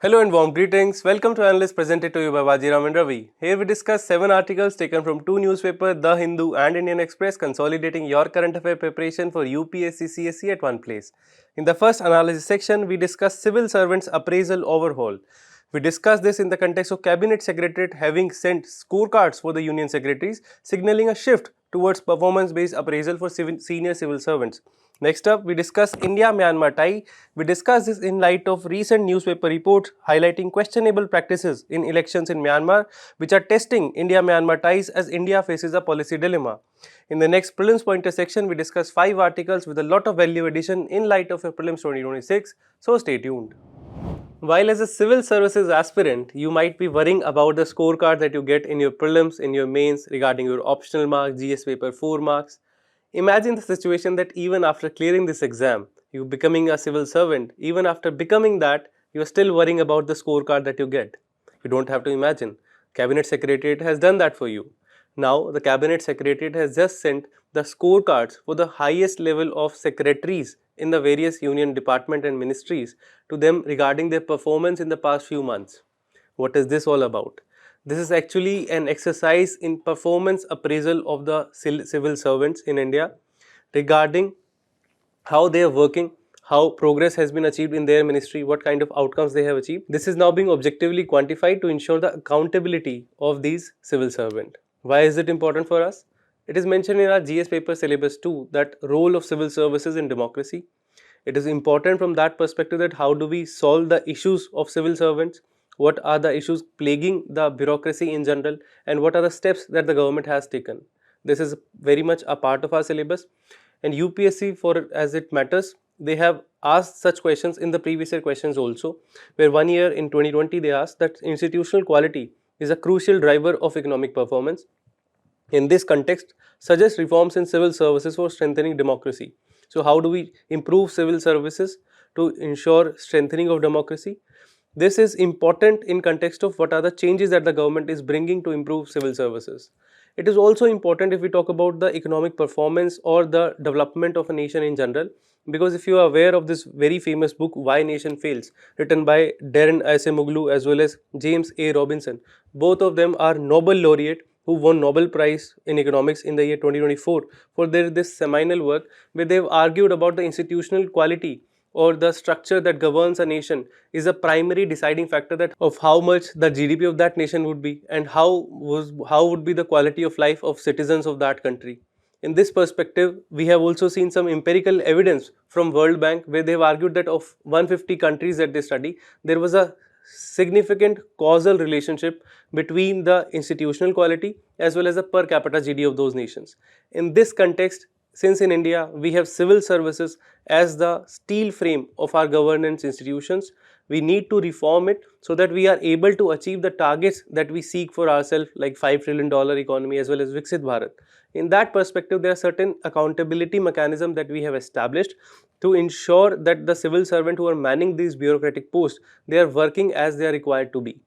Hello and warm greetings. Welcome to Analyst presented to you by Vajiram Ravi. Here we discuss 7 articles taken from 2 newspapers, The Hindu and Indian Express, consolidating your current affair preparation for UPSC CSE at one place. In the first analysis section, we discuss civil servants appraisal overhaul. We discuss this in the context of Cabinet Secretariat having sent scorecards for the Union Secretaries, signaling a shift towards performance-based appraisal for senior civil servants. Next up, we discuss India-Myanmar tie. We discuss this in light of recent newspaper reports highlighting questionable practices in elections in Myanmar, which are testing India-Myanmar ties as India faces a policy dilemma. In the next prelims pointer section, we discuss 5 articles with a lot of value addition in light of your prelims 2026. So stay tuned. While as a civil services aspirant, you might be worrying about the scorecard that you get in your prelims, in your mains regarding your optional marks, GS paper 4 marks. Imagine the situation that even after clearing this exam, you becoming a civil servant, even after becoming that, you are still worrying about the scorecard that you get. You don't have to imagine. Cabinet Secretariat has done that for you. Now, the Cabinet Secretariat has just sent the scorecards for the highest level of secretaries in the various union department and ministries to them regarding their performance in the past few months. What is this all about? This is actually an exercise in performance appraisal of the civil servants in India regarding how they are working, how progress has been achieved in their ministry, what kind of outcomes they have achieved. This is now being objectively quantified to ensure the accountability of these civil servants. Why is it important for us? It is mentioned in our GS paper syllabus too, that role of civil services in democracy. It is important from that perspective that how do we solve the issues of civil servants, what are the issues plaguing the bureaucracy in general, and what are the steps that the government has taken. This is very much a part of our syllabus, and UPSC, for as it matters, they have asked such questions in the previous year questions also, where one year in 2020 they asked that institutional quality is a crucial driver of economic performance. In this context, suggest reforms in civil services for strengthening democracy. So how do we improve civil services to ensure strengthening of democracy? This is important in context of what are the changes that the government is bringing to improve civil services. It is also important if we talk about the economic performance or the development of a nation in general, because if you are aware of this very famous book Why Nation Fails, written by Darren Acemoglu as well as James A. Robinson, both of them are Nobel laureate who won Nobel Prize in Economics in the year 2024 for this seminal work where they have argued about the institutional quality or the structure that governs a nation is a primary deciding factor that of how much the GDP of that nation would be and how would be the quality of life of citizens of that country. In this perspective, we have also seen some empirical evidence from World Bank where they have argued that of 150 countries that they study, there was a significant causal relationship between the institutional quality as well as the per capita GDP of those nations. In this context, since in India we have civil services as the steel frame of our governance institutions, we need to reform it so that we are able to achieve the targets that we seek for ourselves, like $5 trillion economy as well as Viksit Bharat. In that perspective, there are certain accountability mechanisms that we have established to ensure that the civil servant who are manning these bureaucratic posts, they are working as they are required to be.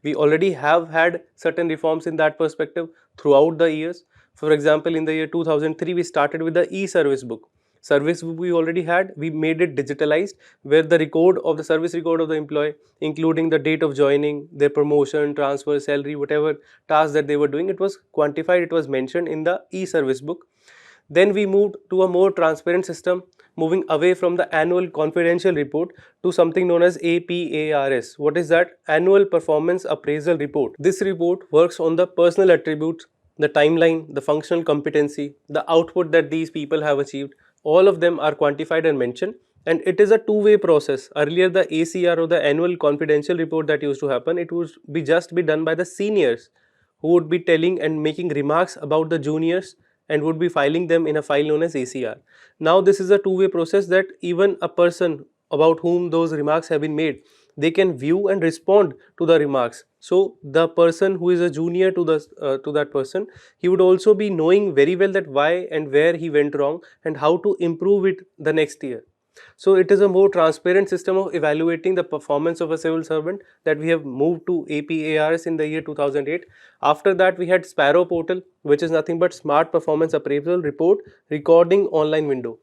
We already have had certain reforms in that perspective throughout the years. For example, in the year 2003, we started with the e-service book. Service book we already had, we made it digitalized where the record of the service record of the employee, including the date of joining, their promotion, transfer, salary, whatever task that they were doing, it was quantified, it was mentioned in the e-service book. Then we moved to a more transparent system, moving away from the annual confidential report to something known as APARS. What is that? Annual Performance Appraisal Report. This report works on the personal attributes, the timeline, the functional competency, the output that these people have achieved. All of them are quantified and mentioned, and it is a two-way process. Earlier, the ACR or the annual confidential report that used to happen, it would be just be done by the seniors who would be telling and making remarks about the juniors and would be filing them in a file known as ACR. Now this is a two-way process that even a person about whom those remarks have been made, they can view and respond to the remarks. So the person who is a junior to that person, he would also be knowing very well that why and where he went wrong and how to improve it the next year. So it is a more transparent system of evaluating the performance of a civil servant that we have moved to APARS in the year 2008. After that, we had Sparrow portal, which is nothing but Smart Performance Appraisal Report Recording Online Window.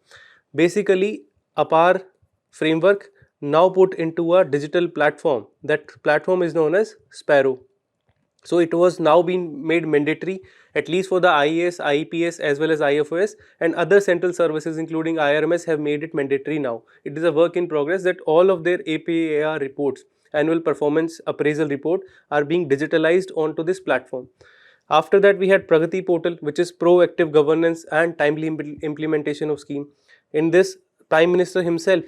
Basically, APAR framework now put into a digital platform. That platform is known as Sparrow. So it was now being made mandatory, at least for the IAS, IPS as well as IFOS, and other central services including IRMS have made it mandatory now. It is a work in progress that all of their APAR reports, annual performance appraisal report, are being digitalized onto this platform. After that, we had Pragati portal, which is proactive governance and timely implementation of scheme. In this, Prime Minister himself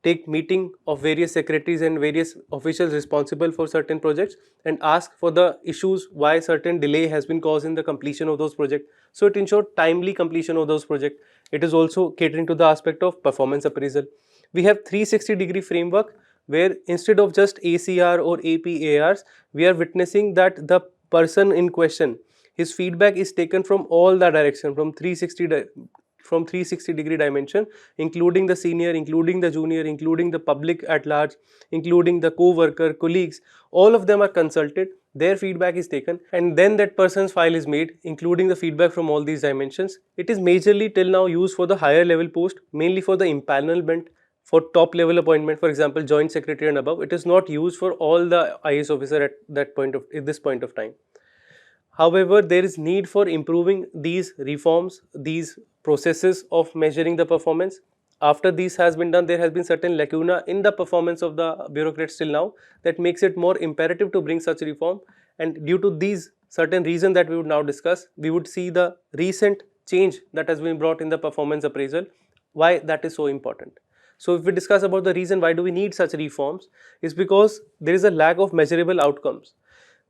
take meeting of various secretaries and various officials responsible for certain projects and ask for the issues why certain delay has been caused in the completion of those projects. So it ensured timely completion of those projects. It is also catering to the aspect of performance appraisal. We have 360-degree framework where instead of just ACR or APARs, we are witnessing that the person in question, his feedback is taken from all the direction, from 360-degree dimension, including the senior, including the junior, including the public at large, including the co-worker, colleagues. All of them are consulted, their feedback is taken, and then that person's file is made, including the feedback from all these dimensions. It is majorly till now used for the higher level post, mainly for the empanelment, for top level appointment, for example joint secretary and above. It is not used for all the IAS officer at this point of time. However, there is need for improving these reforms, these processes of measuring the performance. After this has been done, there has been certain lacuna in the performance of the bureaucrats till now that makes it more imperative to bring such reform. And due to these certain reasons that we would now discuss, we would see the recent change that has been brought in the performance appraisal, why that is so important. So if we discuss about the reason why do we need such reforms, is because there is a lack of measurable outcomes.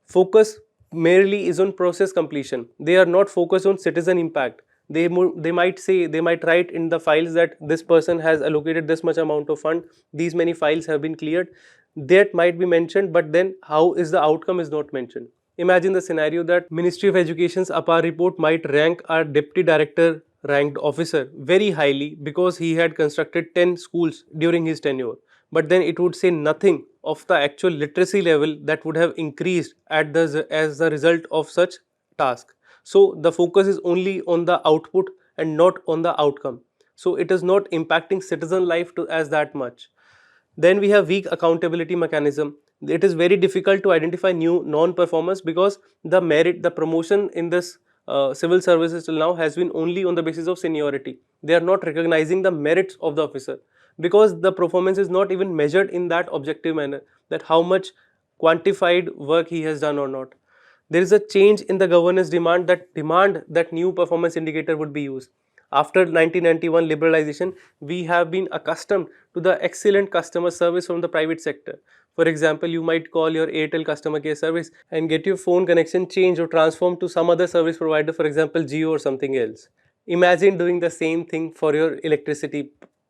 Focus merely is on process completion. They are not focused on citizen impact. They might write in the files that this person has allocated this much amount of fund, these many files have been cleared. That might be mentioned, but then how is the outcome is not mentioned. Imagine the scenario that Ministry of Education's APAR report might rank our deputy director ranked officer very highly because he had constructed 10 schools during his tenure, but then it would say nothing of the actual literacy level that would have increased as the result of such task. So the focus is only on the output and not on the outcome. So it is not impacting citizen life as that much. Then we have weak accountability mechanism. It is very difficult to identify new non-performers because the promotion in this civil services till now has been only on the basis of seniority. They are not recognizing the merits of the officer because the performance is not even measured in that objective manner, that how much quantified work he has done or not. There is a change in the governance demand that new performance indicator would be used. After 1991 liberalization, we have been accustomed to the excellent customer service from the private sector. For example, you might call your Airtel customer care service and get your phone connection changed or transformed to some other service provider, for example Jio or something else. Imagine doing the same thing for your electricity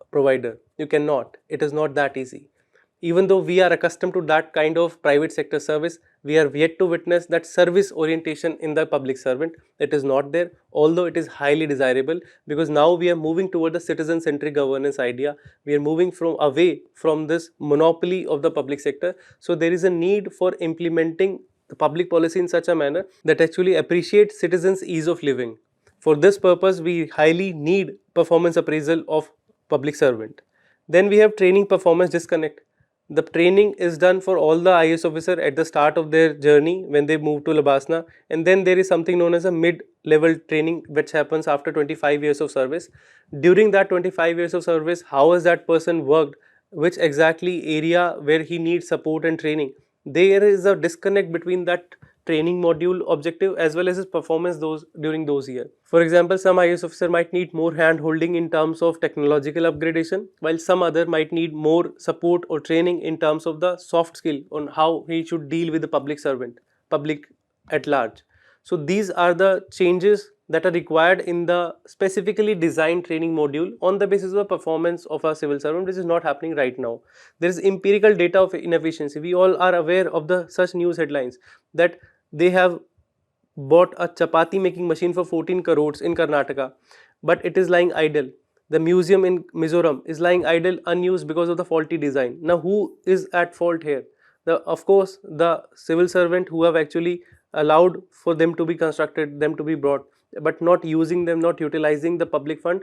provider. You cannot. It is not that easy. Even though we are accustomed to that kind of private sector service, we are yet to witness that service orientation in the public servant. It is not there, although it is highly desirable, because now we are moving toward the citizen-centric governance idea. We are moving away from this monopoly of the public sector. So there is a need for implementing the public policy in such a manner that actually appreciates citizens' ease of living. For this purpose, we highly need performance appraisal of public servant. Then we have training performance disconnect. The training is done for all the IAS officer at the start of their journey when they move to Labasna, and then there is something known as a mid-level training which happens after 25 years of service. During that 25 years of service, how has that person worked, which exactly area where he needs support and training. There is a disconnect between that training module objective as well as his performance during those years. For example, some IAS officer might need more hand holding in terms of technological upgradation, while some other might need more support or training in terms of the soft skill on how he should deal with the public servant, public at large. So these are the changes that are required in the specifically designed training module on the basis of the performance of a civil servant, which is not happening right now. There is empirical data of inefficiency. We all are aware of the such news headlines that they have bought a chapati making machine for 14 crores in Karnataka, but it is lying idle. The museum in Mizoram is lying idle, unused because of the faulty design. Now who is at fault here? Of course, the civil servant who have actually allowed for them to be constructed, them to be brought, but not using them, not utilizing the public fund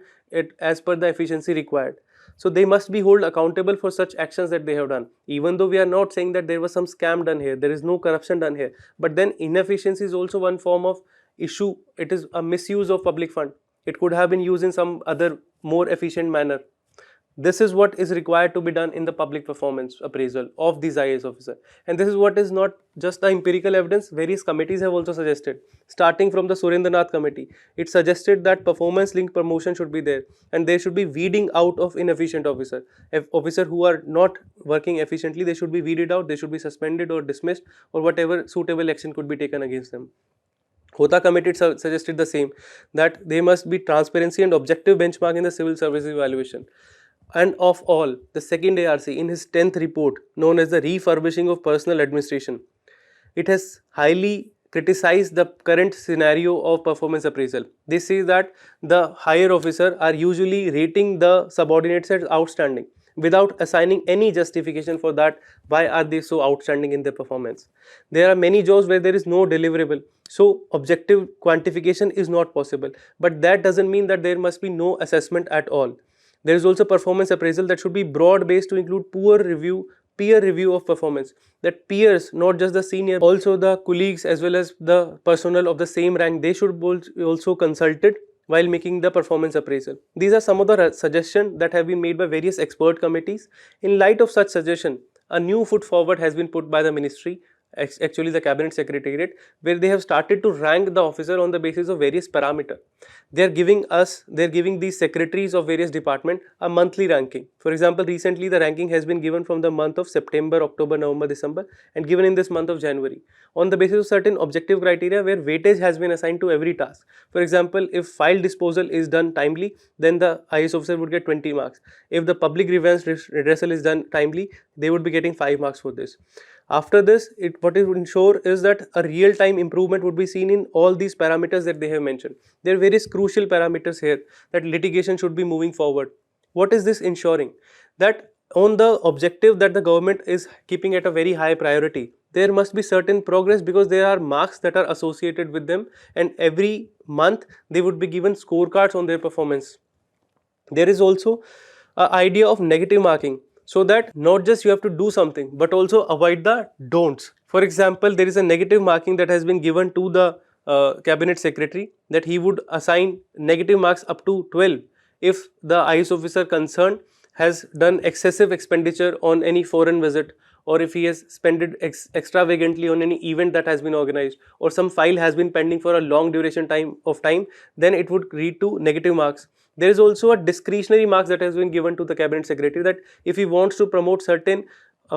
as per the efficiency required. So they must be held accountable for such actions that they have done. Even though we are not saying that there was some scam done here, there is no corruption done here, but then inefficiency is also one form of issue. It is a misuse of public fund. It could have been used in some other more efficient manner. This is what is required to be done in the public performance appraisal of these IAS officer. And this is what is not just the empirical evidence. Various committees have also suggested, starting from the Surendranath committee. It suggested that performance linked promotion should be there, and there should be weeding out of inefficient officer. If officer who are not working efficiently, they should be weeded out, they should be suspended or dismissed, or whatever suitable action could be taken against them. Hota committee suggested the same, that there must be transparency and objective benchmark in the civil services evaluation. And of all, the second ARC in his 10th report, known as the refurbishing of personal administration, it has highly criticized the current scenario of performance appraisal. They say that the higher officer are usually rating the subordinates as outstanding without assigning any justification for that. Why are they so outstanding in their performance? There are many jobs where there is no deliverable, so objective quantification is not possible. But that doesn't mean that there must be no assessment at all. There is also performance appraisal that should be broad based to include peer review of performance. That peers, not just the senior, also the colleagues as well as the personnel of the same rank, they should be also consulted while making the performance appraisal. These are some of the suggestions that have been made by various expert committees. In light of such suggestion, a new foot forward has been put by the ministry, actually the cabinet secretariat, where they have started to rank the officer on the basis of various parameters. They are giving these secretaries of various departments a monthly ranking. For example, recently the ranking has been given from the month of September, October, November, December, and given in this month of January on the basis of certain objective criteria where weightage has been assigned to every task. For example, if file disposal is done timely, then the IAS officer would get 20 marks. If the public grievance redressal is done timely, they would be getting 5 marks for this. After this, what it would ensure is that a real-time improvement would be seen in all these parameters that they have mentioned. There are various crucial parameters here that litigation should be moving forward. What is this ensuring? That on the objective that the government is keeping at a very high priority, there must be certain progress because there are marks that are associated with them, and every month they would be given scorecards on their performance. There is also an idea of negative marking, so that not just you have to do something but also avoid the don'ts. For example, there is a negative marking that has been given to the cabinet secretary, that he would assign negative marks up to 12 if the IAS officer concerned has done excessive expenditure on any foreign visit, or if he has spent it extravagantly on any event that has been organized, or some file has been pending for a long duration time, then it would lead to negative marks. There is also a discretionary marks that has been given to the cabinet secretary, that if he wants to promote certain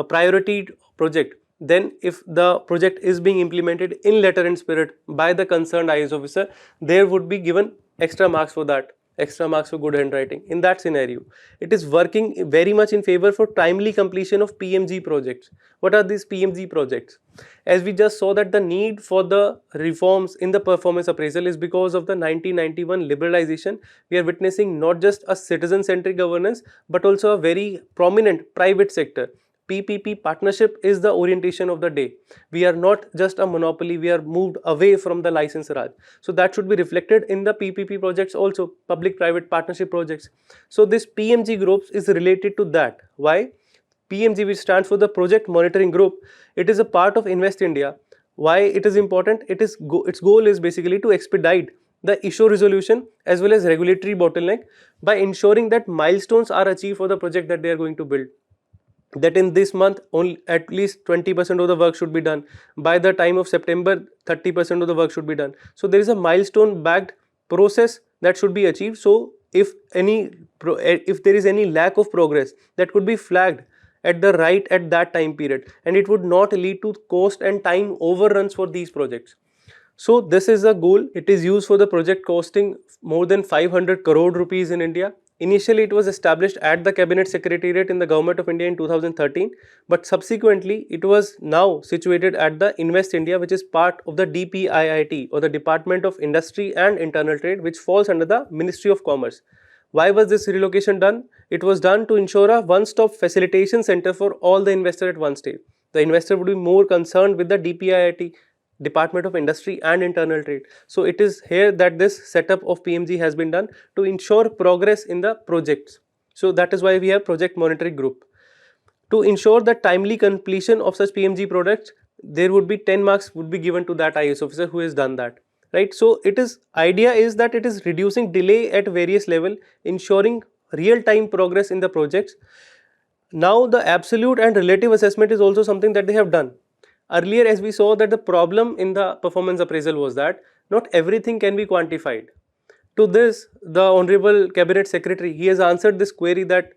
priority project, then if the project is being implemented in letter and spirit by the concerned IAS officer, there would be given extra marks for that, extra marks for good handwriting. In that scenario, it is working very much in favor for timely completion of PMG projects. What are these PMG projects? As we just saw that the need for the reforms in the performance appraisal is because of the 1991 liberalization. We are witnessing not just a citizen-centric governance but also a very prominent private sector. PPP partnership is the orientation of the day. We are not just a monopoly, we are moved away from the license Raj. So that should be reflected in the PPP projects also, public-private partnership projects. So this PMG groups is related to that. Why? PMG, which stands for the Project Monitoring Group, it is a part of Invest India. Why it is important? Its goal is basically to expedite the issue resolution as well as regulatory bottleneck by ensuring that milestones are achieved for the project that they are going to build. That in this month only at least 20% of the work should be done. By the time of September, 30% of the work should be done. So there is a milestone backed process that should be achieved. So if there is any lack of progress, that could be flagged at that time period, and it would not lead to cost and time overruns for these projects. So this is a goal. It is used for the project costing more than 500 crore rupees in India. Initially, it was established at the Cabinet Secretariat in the Government of India in 2013, but subsequently, it was now situated at the Invest India, which is part of the DPIIT, or the Department of Industry and Internal Trade, which falls under the Ministry of Commerce. Why was this relocation done? It was done to ensure a one-stop facilitation center for all the investors at one stage. The investor would be more concerned with the DPIIT, Department of Industry and Internal Trade. So it is here that this setup of PMG has been done to ensure progress in the projects. So that is why we have project monitoring group. To ensure the timely completion of such PMG products, there would be 10 marks would be given to that IAS officer who has done that, right? So it is, idea is that it is reducing delay at various level, ensuring real time progress in the projects. Now the absolute and relative assessment is also something that they have done. Earlier, as we saw, that the problem in the performance appraisal was that not everything can be quantified. To this, the Honorable Cabinet Secretary, he has answered this query that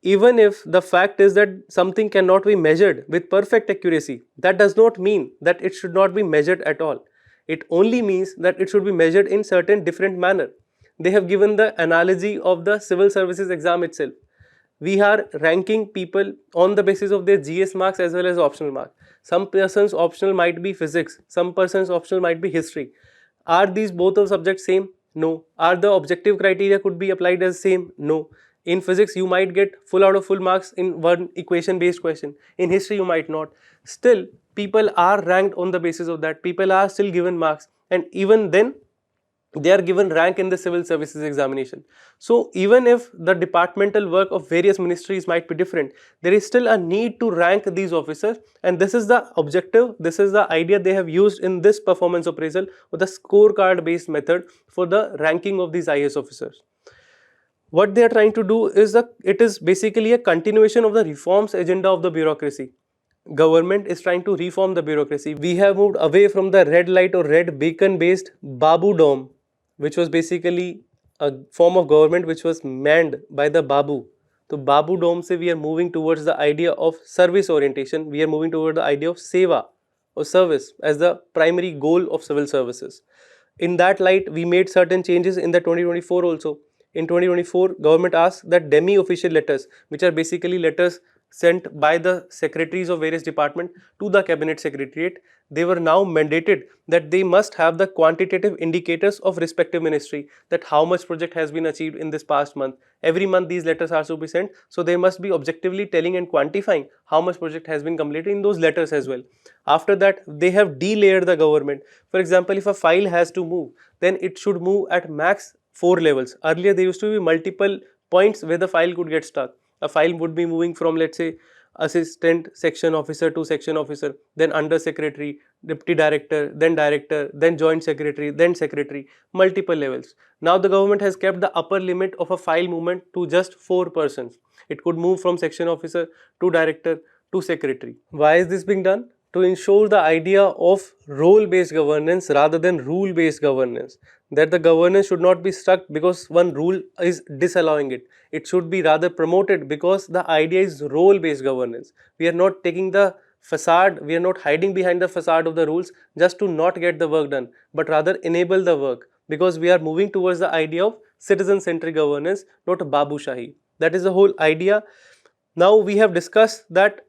even if the fact is that something cannot be measured with perfect accuracy, that does not mean that it should not be measured at all. It only means that it should be measured in certain different manner. They have given the analogy of the civil services exam itself. We are ranking people on the basis of their GS marks as well as optional marks. Some persons optional might be physics, some persons optional might be history. Are these both of subjects same? No. Are the objective criteria could be applied as same? No. In physics you might get full out of full marks in one equation based question. In history you might not. Still people are ranked on the basis of that. People are still given marks, and even then they are given rank in the civil services examination. So even if the departmental work of various ministries might be different, there is still a need to rank these officers, and this is the objective, this is the idea they have used in this performance appraisal or the scorecard based method for the ranking of these IAS officers. What they are trying to do is it is basically a continuation of the reforms agenda of the bureaucracy. Government is trying to reform the bureaucracy. We have moved away from the red light or red beacon based Babu Dom, which was basically a form of government which was manned by the Babu. So Babu Dom se we are moving towards the idea of service orientation. We are moving toward the idea of seva or service as the primary goal of civil services. In that light, we made certain changes in the 2024 also. In 2024, government asked that demi-official letters, which are basically letters sent by the secretaries of various departments to the cabinet secretariat, they were now mandated that they must have the quantitative indicators of respective ministry, that how much project has been achieved in this past month. Every month these letters are to be sent, so they must be objectively telling and quantifying how much project has been completed in those letters as well. After that, they have de-layered the government. For example, if a file has to move, then it should move at max 4 levels. Earlier there used to be multiple points where the file could get stuck. A file would be moving from, let's say, assistant section officer to section officer, then under secretary, deputy director, then joint secretary, then secretary, multiple levels. Now the government has kept the upper limit of a file movement to just 4 persons. It could move from section officer to director to secretary. Why is this being done? To ensure the idea of role-based governance rather than rule-based governance. That the governance should not be stuck because one rule is disallowing it. It should be rather promoted because the idea is role-based governance. We are not taking the facade, we are not hiding behind the facade of the rules just to not get the work done, but rather enable the work, because we are moving towards the idea of citizen-centric governance, not Babu Shahi. That is the whole idea. Now we have discussed that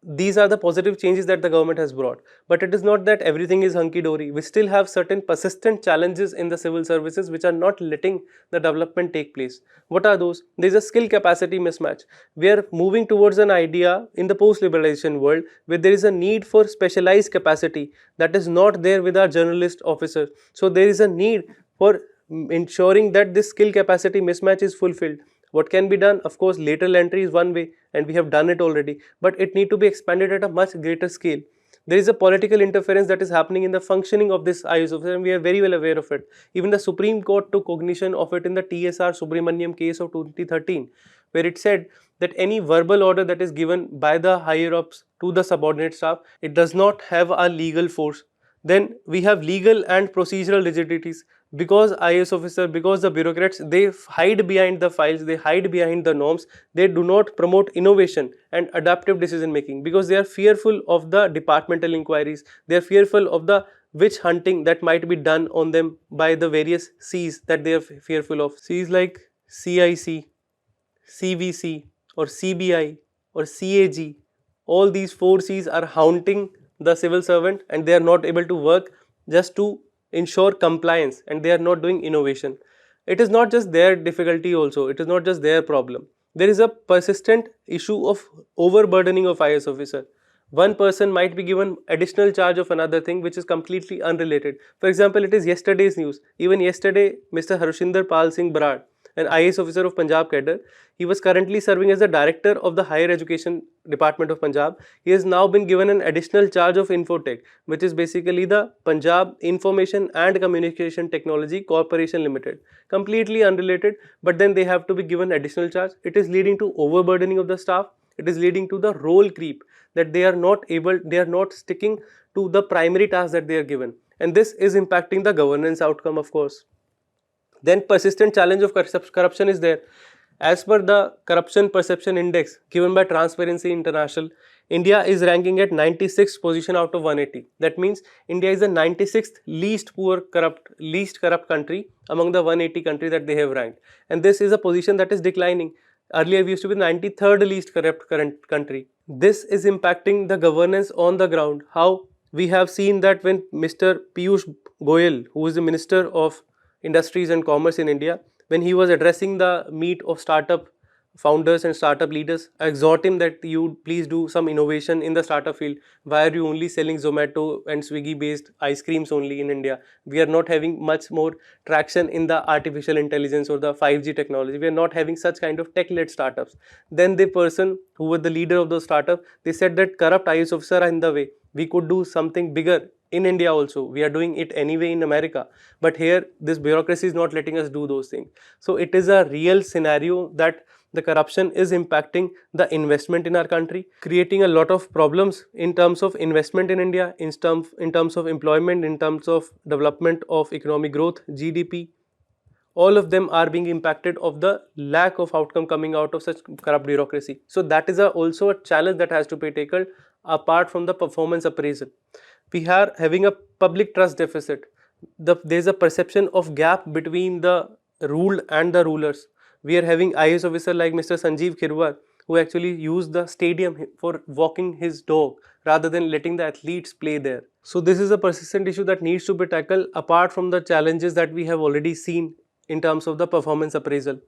these are the positive changes that the government has brought, but it is not that everything is hunky-dory. We still have certain persistent challenges in the civil services which are not letting the development take place. What are those? There is a skill capacity mismatch. We are moving towards an idea in the post-liberalization world where there is a need for specialized capacity that is not there with our journalist officers. So there is a need for ensuring that this skill capacity mismatch is fulfilled. What can be done? Of course, lateral entry is one way, and we have done it already, but it need to be expanded at a much greater scale. There is a political interference that is happening in the functioning of this IAS officer, and we are very well aware of it. Even the Supreme Court took cognition of it in the TSR Subramaniam case of 2013, where it said that any verbal order that is given by the higher ups to the subordinate staff, it does not have a legal force. Then we have legal and procedural rigidities, because IAS officer, because the bureaucrats, they hide behind the files, they hide behind the norms, they do not promote innovation and adaptive decision making, because they are fearful of the departmental inquiries, they are fearful of the witch hunting that might be done on them by the various C's that they are fearful of. C's like CIC, CVC or CBI or CAG, all these 4 C's are haunting the civil servant, and they are not able to work just to ensure compliance, and they are not doing innovation. It is not just their difficulty also, it is not just their problem. There is a persistent issue of overburdening of IAS officer. One person might be given additional charge of another thing which is completely unrelated. For example, it is yesterday's news. Even yesterday, Mr. Harshinder Pal Singh Barad, an IAS officer of Punjab cadre. He was currently serving as the director of the Higher Education Department of Punjab. He has now been given an additional charge of Infotech, which is basically the Punjab Information and Communication Technology Corporation Limited. Completely unrelated, but then they have to be given additional charge. It is leading to overburdening of the staff. It is leading to the role creep, that they are not sticking to the primary task that they are given. And this is impacting the governance outcome, of course. Then persistent challenge of corruption is there. As per the Corruption Perception Index given by Transparency International, India is ranking at 96th position out of 180. That means India is the 96th least corrupt country among the 180 countries that they have ranked. And this is a position that is declining. Earlier we used to be 93rd least corrupt current country. This is impacting the governance on the ground. How? We have seen that when Mr. Piyush Goyal, who is the Minister of Industries and Commerce in India, when he was addressing the meet of startup founders and startup leaders, I exhort him that you please do some innovation in the startup field. Why are you only selling Zomato and Swiggy based ice creams only in India? We are not having much more traction in the artificial intelligence or the 5G technology. We are not having such kind of tech-led startups. Then the person who was the leader of those startups, they said that corrupt IAS officers are in the way. We could do something bigger in India also. We are doing it anyway in America. But here, this bureaucracy is not letting us do those things. So it is a real scenario that the corruption is impacting the investment in our country, creating a lot of problems in terms of investment in India, in terms of employment, in terms of development of economic growth, GDP. All of them are being impacted of the lack of outcome coming out of such corrupt bureaucracy. So that is also a challenge that has to be taken apart from the performance appraisal. We are having a public trust deficit. There is a perception of gap between the ruled and the rulers. We are having IAS officer like Mr. Sanjeev Kirwar, who actually used the stadium for walking his dog rather than letting the athletes play there. So this is a persistent issue that needs to be tackled apart from the challenges that we have already seen in terms of the performance appraisal.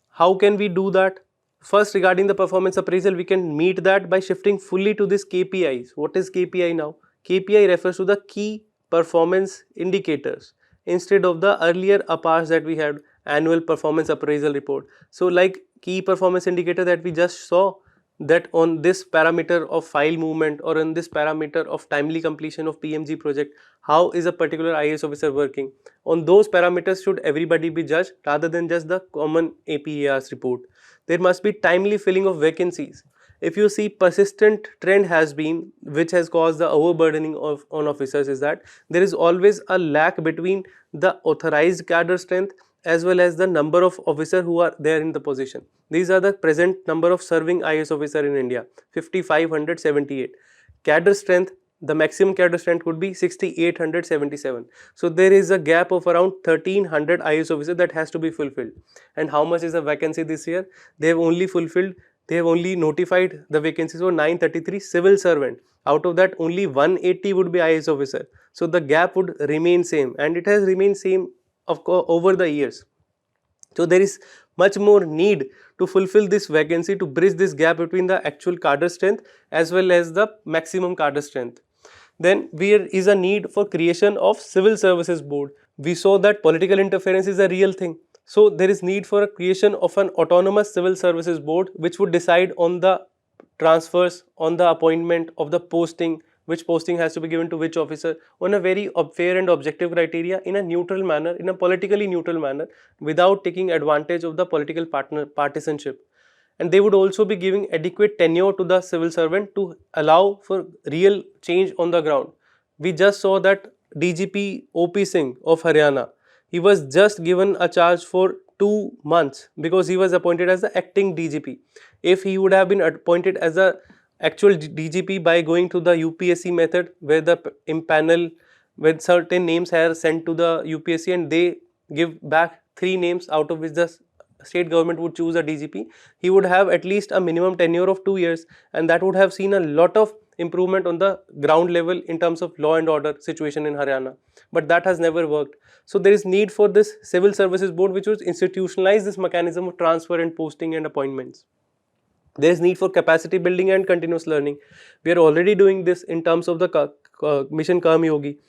How can we do that? First, regarding the performance appraisal, we can meet that by shifting fully to this KPIs. What is KPI now? KPI refers to the key performance indicators instead of the earlier APARs that we had, annual performance appraisal report. So like key performance indicator that we just saw, that on this parameter of file movement or on this parameter of timely completion of PMG project, how is a particular IAS officer working? On those parameters should everybody be judged rather than just the common APARs report. There must be timely filling of vacancies. If you see, persistent trend has been, which has caused the overburdening on officers, is that there is always a lack between the authorized cadre strength as well as the number of officers who are there in the position. These are the present number of serving IAS officer in India, 5,578. Cadre strength, the maximum cadre strength could be 6,877. So there is a gap of around 1,300 IAS officers that has to be fulfilled. And how much is the vacancy this year? They have only notified the vacancies for 933 civil servant. Out of that, only 180 would be IAS officer. So the gap would remain same, and it has remained same over the years. So there is much more need to fulfill this vacancy, to bridge this gap between the actual cadre strength as well as the maximum cadre strength. Then there is a need for creation of civil services board. We saw that political interference is a real thing. So there is need for a creation of an autonomous civil services board which would decide on the transfers, on the appointment of the posting, which posting has to be given to which officer, on a very fair and objective criteria, in a neutral manner, in a politically neutral manner, without taking advantage of the political partisanship. And they would also be giving adequate tenure to the civil servant to allow for real change on the ground. We just saw that DGP OP Singh of Haryana, he was just given a charge for 2 months because he was appointed as the acting DGP. If he would have been appointed as a actual DGP by going to the UPSC method, where the impanel with certain names are sent to the UPSC and they give back 3 names out of which the state government would choose a DGP, he would have at least a minimum tenure of 2 years, and that would have seen a lot of improvement on the ground level in terms of law and order situation in Haryana. But that has never worked. So there is need for this civil services board which would institutionalize this mechanism of transfer and posting and appointments. There is need for capacity building and continuous learning. We are already doing this in terms of the Mission Karma Yogi.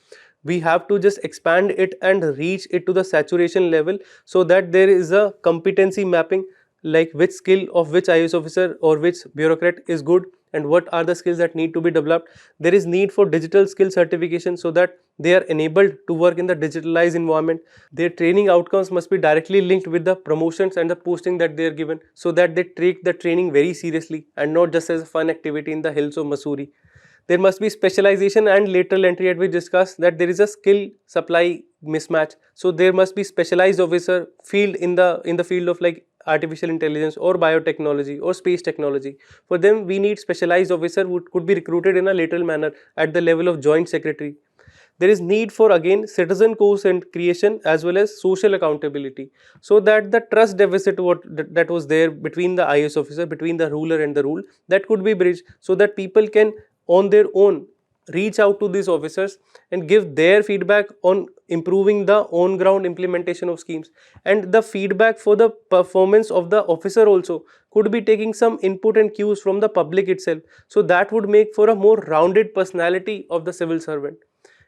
We have to just expand it and reach it to the saturation level, so that there is a competency mapping, like which skill of which IAS officer or which bureaucrat is good and what are the skills that need to be developed. There is need for digital skill certification so that they are enabled to work in the digitalized environment. Their training outcomes must be directly linked with the promotions and the posting that they are given, so that they take the training very seriously and not just as a fun activity in the hills of Missouri. There must be specialization and lateral entry, as we discussed that there is a skill supply mismatch. So there must be specialized officer field in the field of like artificial intelligence or biotechnology or space technology. For them we need specialized officer who could be recruited in a lateral manner at the level of joint secretary. There is need for again citizen course and creation as well as social accountability, so that the trust deficit that was there between the IAS officer, between the ruler and the rule, that could be bridged, so that people can on their own reach out to these officers and give their feedback on improving the on ground implementation of schemes. And the feedback for the performance of the officer also could be taking some input and cues from the public itself, so that would make for a more rounded personality of the civil servant.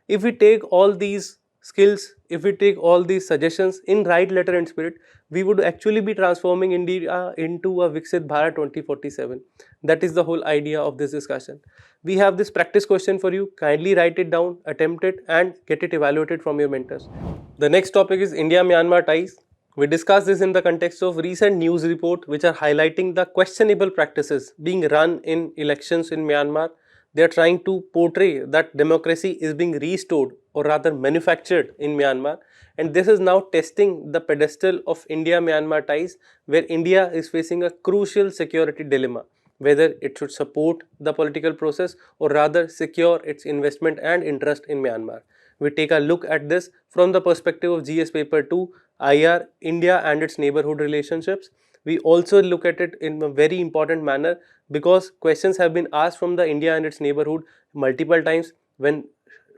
If we take all these skills, if we take all these suggestions in right letter and spirit, we would actually be transforming India into a Viksit Bharat 2047. That is the whole idea of this discussion. We have this practice question for you. Kindly write it down, attempt it and get it evaluated from your mentors. The next topic is India-Myanmar ties. We discussed this in the context of recent news report which are highlighting the questionable practices being run in elections in Myanmar. They are trying to portray that democracy is being restored or rather manufactured in Myanmar, and this is now testing the pedestal of India-Myanmar ties, where India is facing a crucial security dilemma, whether it should support the political process or rather secure its investment and interest in Myanmar. We take a look at this from the perspective of GS paper 2, IR, India and its neighborhood relationships. We also look at it in a very important manner because questions have been asked from the India and its neighborhood multiple times. When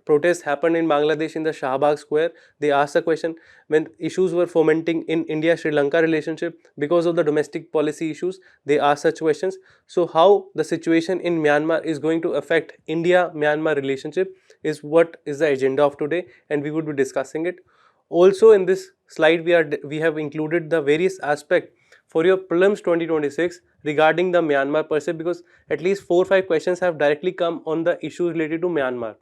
protests happened in Bangladesh in the Shahbag Square, they asked a question. When issues were fomenting in India-Sri Lanka relationship because of the domestic policy issues, they asked such questions. So how the situation in Myanmar is going to affect India-Myanmar relationship is what is the agenda of today, and we would be discussing it. Also in this slide we have included the various aspects for your prelims 2026 regarding the Myanmar per se, because at least 4 or 5 questions have directly come on the issues related to Myanmar.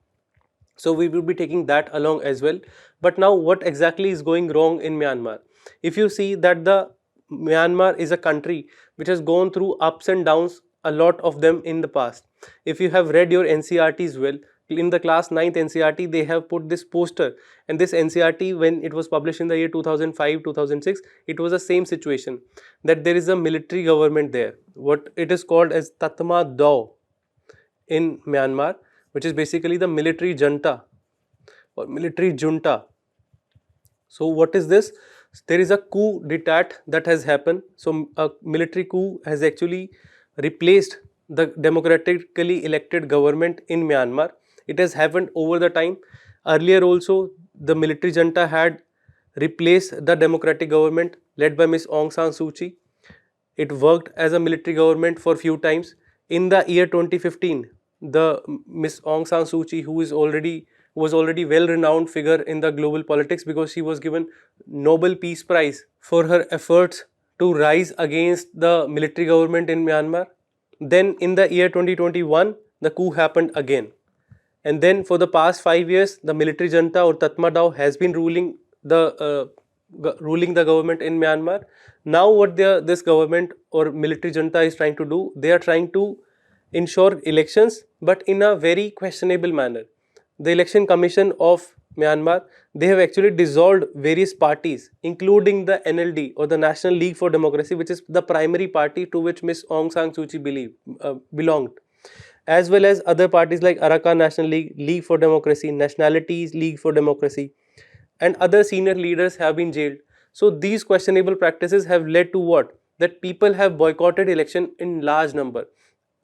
So we will be taking that along as well. But now what exactly is going wrong in Myanmar? If you see that the Myanmar is a country which has gone through ups and downs, a lot of them in the past. If you have read your NCRTs well, in the class 9th NCRT they have put this poster, and this NCRT when it was published in the year 2005-2006, it was the same situation, that there is a military government there, what it is called as Tatma Daw in Myanmar, which is basically the military junta or military junta. So what is this? There is a coup d'etat that has happened. So a military coup has actually replaced the democratically elected government in Myanmar. It has happened over the time. Earlier also the military junta had replaced the democratic government led by Ms. Aung San Suu Kyi. It worked as a military government for few times. In the year 2015, the Ms. Aung San Suu Kyi, who was already well-renowned figure in the global politics because she was given Nobel Peace Prize for her efforts to rise against the military government in Myanmar. Then in the year 2021, the coup happened again. And then for the past 5 years, the military junta or Tatma Daw has been ruling the government in Myanmar. Now what this government or military junta is trying to do, they are trying to ensure elections, but in a very questionable manner. The Election Commission of Myanmar, they have actually dissolved various parties, including the NLD or the National League for Democracy, which is the primary party to which Ms. Aung San Suu Kyi belonged, as well as other parties like Arakan National League, League for Democracy, Nationalities League for Democracy, and other senior leaders have been jailed. So these questionable practices have led to what? That people have boycotted election in large number.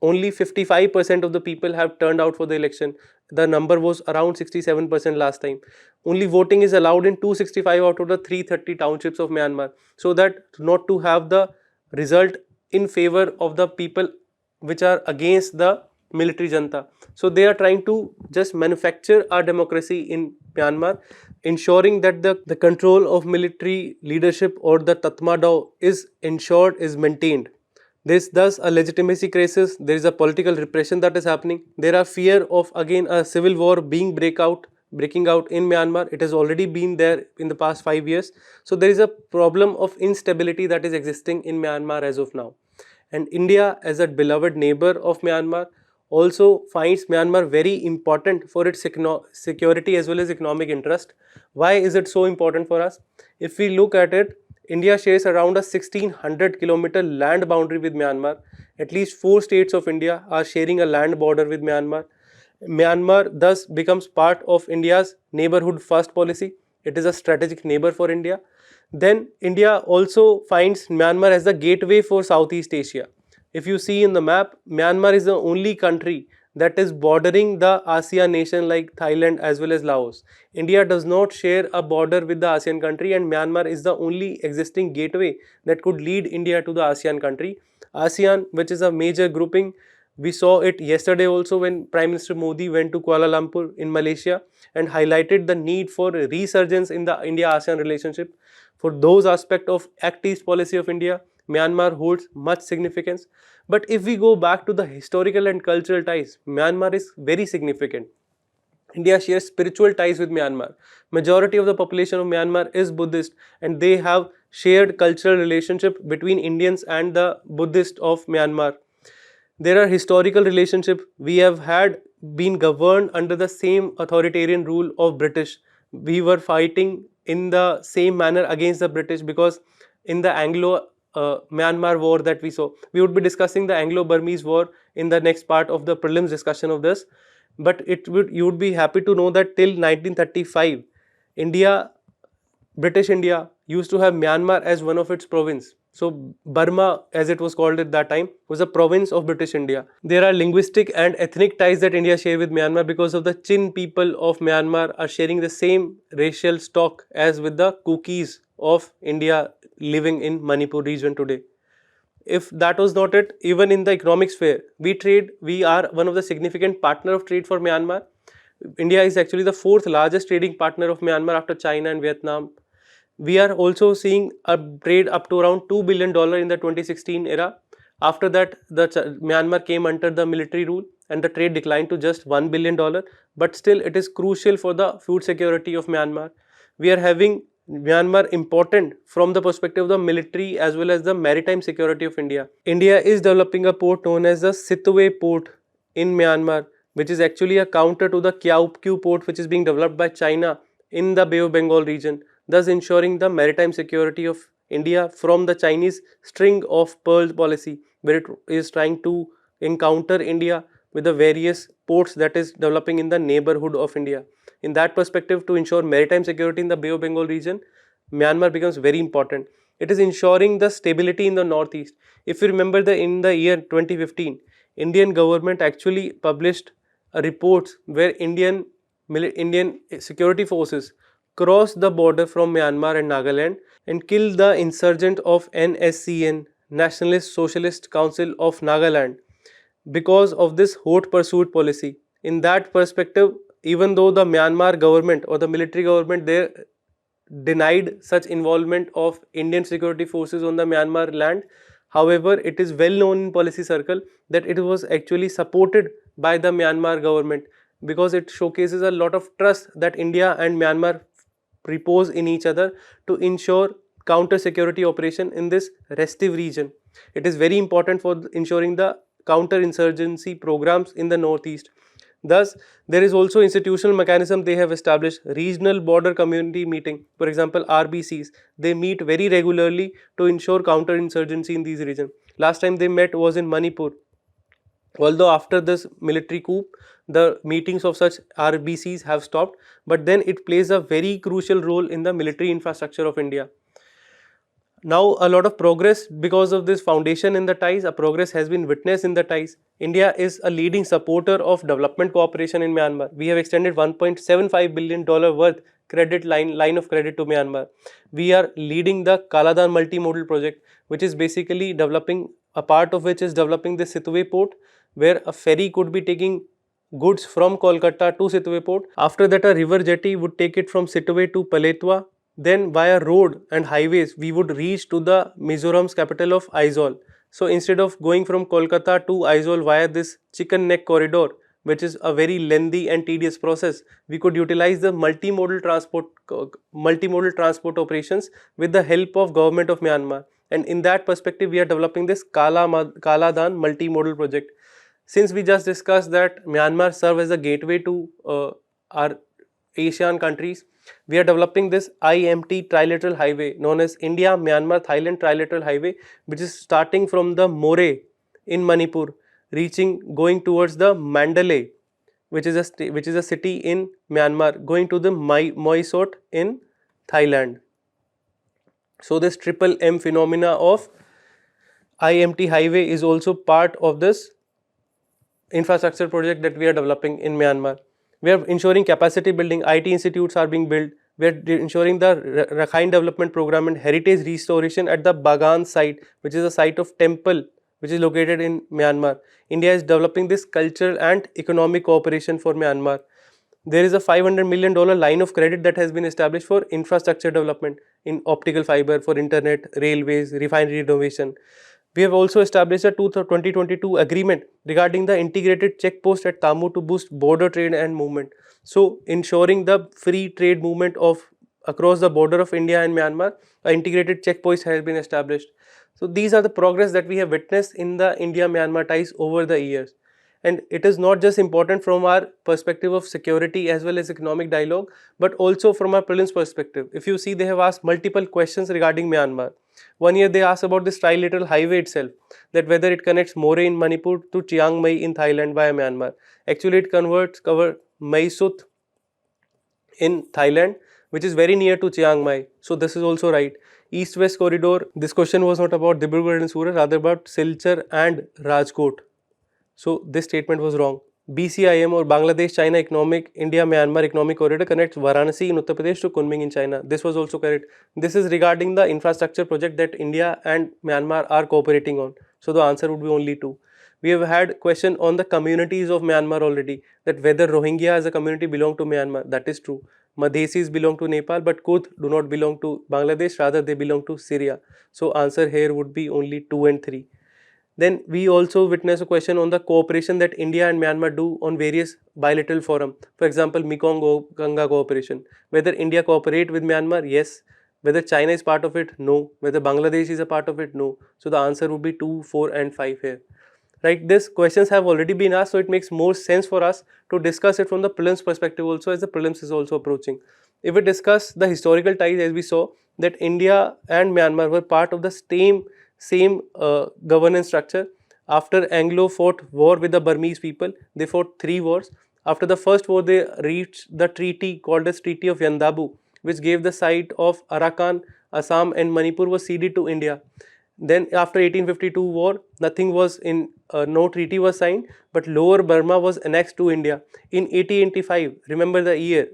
Only 55% of the people have turned out for the election. The number was around 67% last time. Only voting is allowed in 265 out of the 330 townships of Myanmar, so that not to have the result in favor of the people which are against the military junta. So they are trying to just manufacture our democracy in Myanmar, ensuring that the control of military leadership or the Tatmadaw is ensured, is maintained. There is thus a legitimacy crisis, there is a political repression that is happening. There are fear of again a civil war breaking out in Myanmar. It has already been there in the past 5 years. So there is a problem of instability that is existing in Myanmar as of now. And India, as a beloved neighbor of Myanmar, also finds Myanmar very important for its security as well as economic interest. Why is it so important for us? If we look at it, India shares around a 1600-kilometer land boundary with Myanmar. At least 4 states of India are sharing a land border with Myanmar. Myanmar thus becomes part of India's neighborhood first policy. It is a strategic neighbor for India. Then India also finds Myanmar as the gateway for Southeast Asia. If you see in the map, Myanmar is the only country that is bordering the ASEAN nation like Thailand as well as Laos. India does not share a border with the ASEAN country, and Myanmar is the only existing gateway that could lead India to the ASEAN country. ASEAN, which is a major grouping, we saw it yesterday also when Prime Minister Modi went to Kuala Lumpur in Malaysia and highlighted the need for resurgence in the India-ASEAN relationship. For those aspects of Act East policy of India, Myanmar holds much significance. But if we go back to the historical and cultural ties, Myanmar is very significant. India shares spiritual ties with Myanmar. Majority of the population of Myanmar is Buddhist, and they have shared cultural relationship between Indians and the Buddhists of Myanmar. There are historical relationships. We have had been governed under the same authoritarian rule of British. We were fighting in the same manner against the British because in the Anglo Myanmar war that we saw. We would be discussing the Anglo-Burmese war in the next part of the prelims discussion of this. But you would be happy to know that till 1935, British India used to have Myanmar as one of its province. So Burma, as it was called at that time, was a province of British India. There are linguistic and ethnic ties that India shares with Myanmar because of the Chin people of Myanmar are sharing the same racial stock as with the Kukis of India living in Manipur region today. If that was not it, even in the economic sphere, we are one of the significant partner of trade for Myanmar. India is actually the fourth largest trading partner of Myanmar after China and Vietnam. We are also seeing a trade up to around $2 billion in the 2016 era. After that, Myanmar came under the military rule and the trade declined to just $1 billion. But still, it is crucial for the food security of Myanmar. We are having Myanmar important from the perspective of the military as well as the maritime security of India. India is developing a port known as the Sittwe port in Myanmar, which is actually a counter to the Kyaukpyu port, which is being developed by China in the Bay of Bengal region, thus ensuring the maritime security of India from the Chinese string of pearls policy, where it is trying to encounter India with the various ports that is developing in the neighborhood of India. In that perspective, to ensure maritime security in the Bay of Bengal region, Myanmar becomes very important. It is ensuring the stability in the northeast. If you remember, in the year 2015, Indian government actually published a report where Indian security forces crossed the border from Myanmar and Nagaland and killed the insurgent of NSCN, Nationalist Socialist Council of Nagaland, because of this hot pursuit policy. In that perspective, even though the Myanmar government or the military government there denied such involvement of Indian security forces on the Myanmar land, however, it is well known in policy circle that it was actually supported by the Myanmar government because it showcases a lot of trust that India and Myanmar repose in each other to ensure counter security operation in this restive region. It is very important for ensuring the counter insurgency programs in the northeast. Thus, there is also institutional mechanism they have established, regional border community meeting, for example RBCs. They meet very regularly to ensure counter insurgency in these regions. Last time they met was in Manipur. Although after this military coup, the meetings of such RBCs have stopped, but then it plays a very crucial role in the military infrastructure of India. Now a lot of progress because of this foundation in the ties, a progress has been witnessed in the ties. India is a leading supporter of development cooperation in Myanmar. We have extended $1.75 billion worth line of credit to Myanmar. We are leading the Kaladan multimodal project, which is basically developing, a part of which is developing the Sittwe port, where a ferry could be taking goods from Kolkata to Situate port. After that, a river jetty would take it from Situate to Paletwa. Then via road and highways, we would reach to the Mizoram's capital of Aizawl. So instead of going from Kolkata to Aizawl via this chicken neck corridor, which is a very lengthy and tedious process, we could utilize the multimodal transport operations with the help of government of Myanmar. And in that perspective, we are developing this Kaladan multimodal project. Since we just discussed that Myanmar serve as a gateway to our Asian countries, we are developing this IMT trilateral highway known as India-Myanmar-Thailand trilateral highway, which is starting from the More in Manipur, going towards the Mandalay, which is a city in Myanmar, going to the Mysore in Thailand. So this triple M phenomena of IMT highway is also part of this infrastructure project that we are developing in Myanmar. We are ensuring capacity building, IT institutes are being built. We are ensuring the Rakhine Development Program and heritage restoration at the Bagan site, which is a site of temple which is located in Myanmar. India is developing this cultural and economic cooperation for Myanmar. There is a $500 million line of credit that has been established for infrastructure development in optical fiber, for internet, railways, refinery renovation. We have also established a 2022 agreement regarding the integrated check post at Tamu to boost border trade and movement. So, ensuring the free trade movement of across the border of India and Myanmar, an integrated check post has been established. So, these are the progress that we have witnessed in the India-Myanmar ties over the years. And it is not just important from our perspective of security as well as economic dialogue, but also from our prelims perspective. If you see, they have asked multiple questions regarding Myanmar. One year they asked about this trilateral highway itself, that whether it connects More in Manipur to Chiang Mai in Thailand via Myanmar. Actually, it covers Mysut in Thailand, which is very near to Chiang Mai. So this is also right. East-West corridor, this question was not about Dibrugarh and Surat, rather about Silchar and Rajkot. So this statement was wrong. BCIM or Bangladesh China India Myanmar Economic Corridor connects Varanasi in Uttar Pradesh to Kunming in China. This was also correct. This is regarding the infrastructure project that India and Myanmar are cooperating on. So the answer would be only 2. We have had question on the communities of Myanmar already, that whether Rohingya as a community belong to Myanmar. That is true. Madhesis belong to Nepal, but Kut do not belong to Bangladesh, rather they belong to Syria. So answer here would be only 2 and 3. Then we also witness a question on the cooperation that India and Myanmar do on various bilateral forum. For example, Mekong-Ganga cooperation. Whether India cooperate with Myanmar? Yes. Whether China is part of it? No. Whether Bangladesh is a part of it? No. So the answer would be 2, 4 and 5 here. Right, these questions have already been asked, so it makes more sense for us to discuss it from the prelims perspective also, as the prelims is also approaching. If we discuss the historical ties, as we saw that India and Myanmar were part of the same governance structure. After Anglo fought war with the Burmese people, they fought 3 wars. After the first war, they reached the treaty called as Treaty of Yandabu, which gave the site of Arakan, Assam and Manipur was ceded to India. Then after 1852 war, nothing was in, no treaty was signed, but Lower Burma was annexed to India. In 1885, remember the year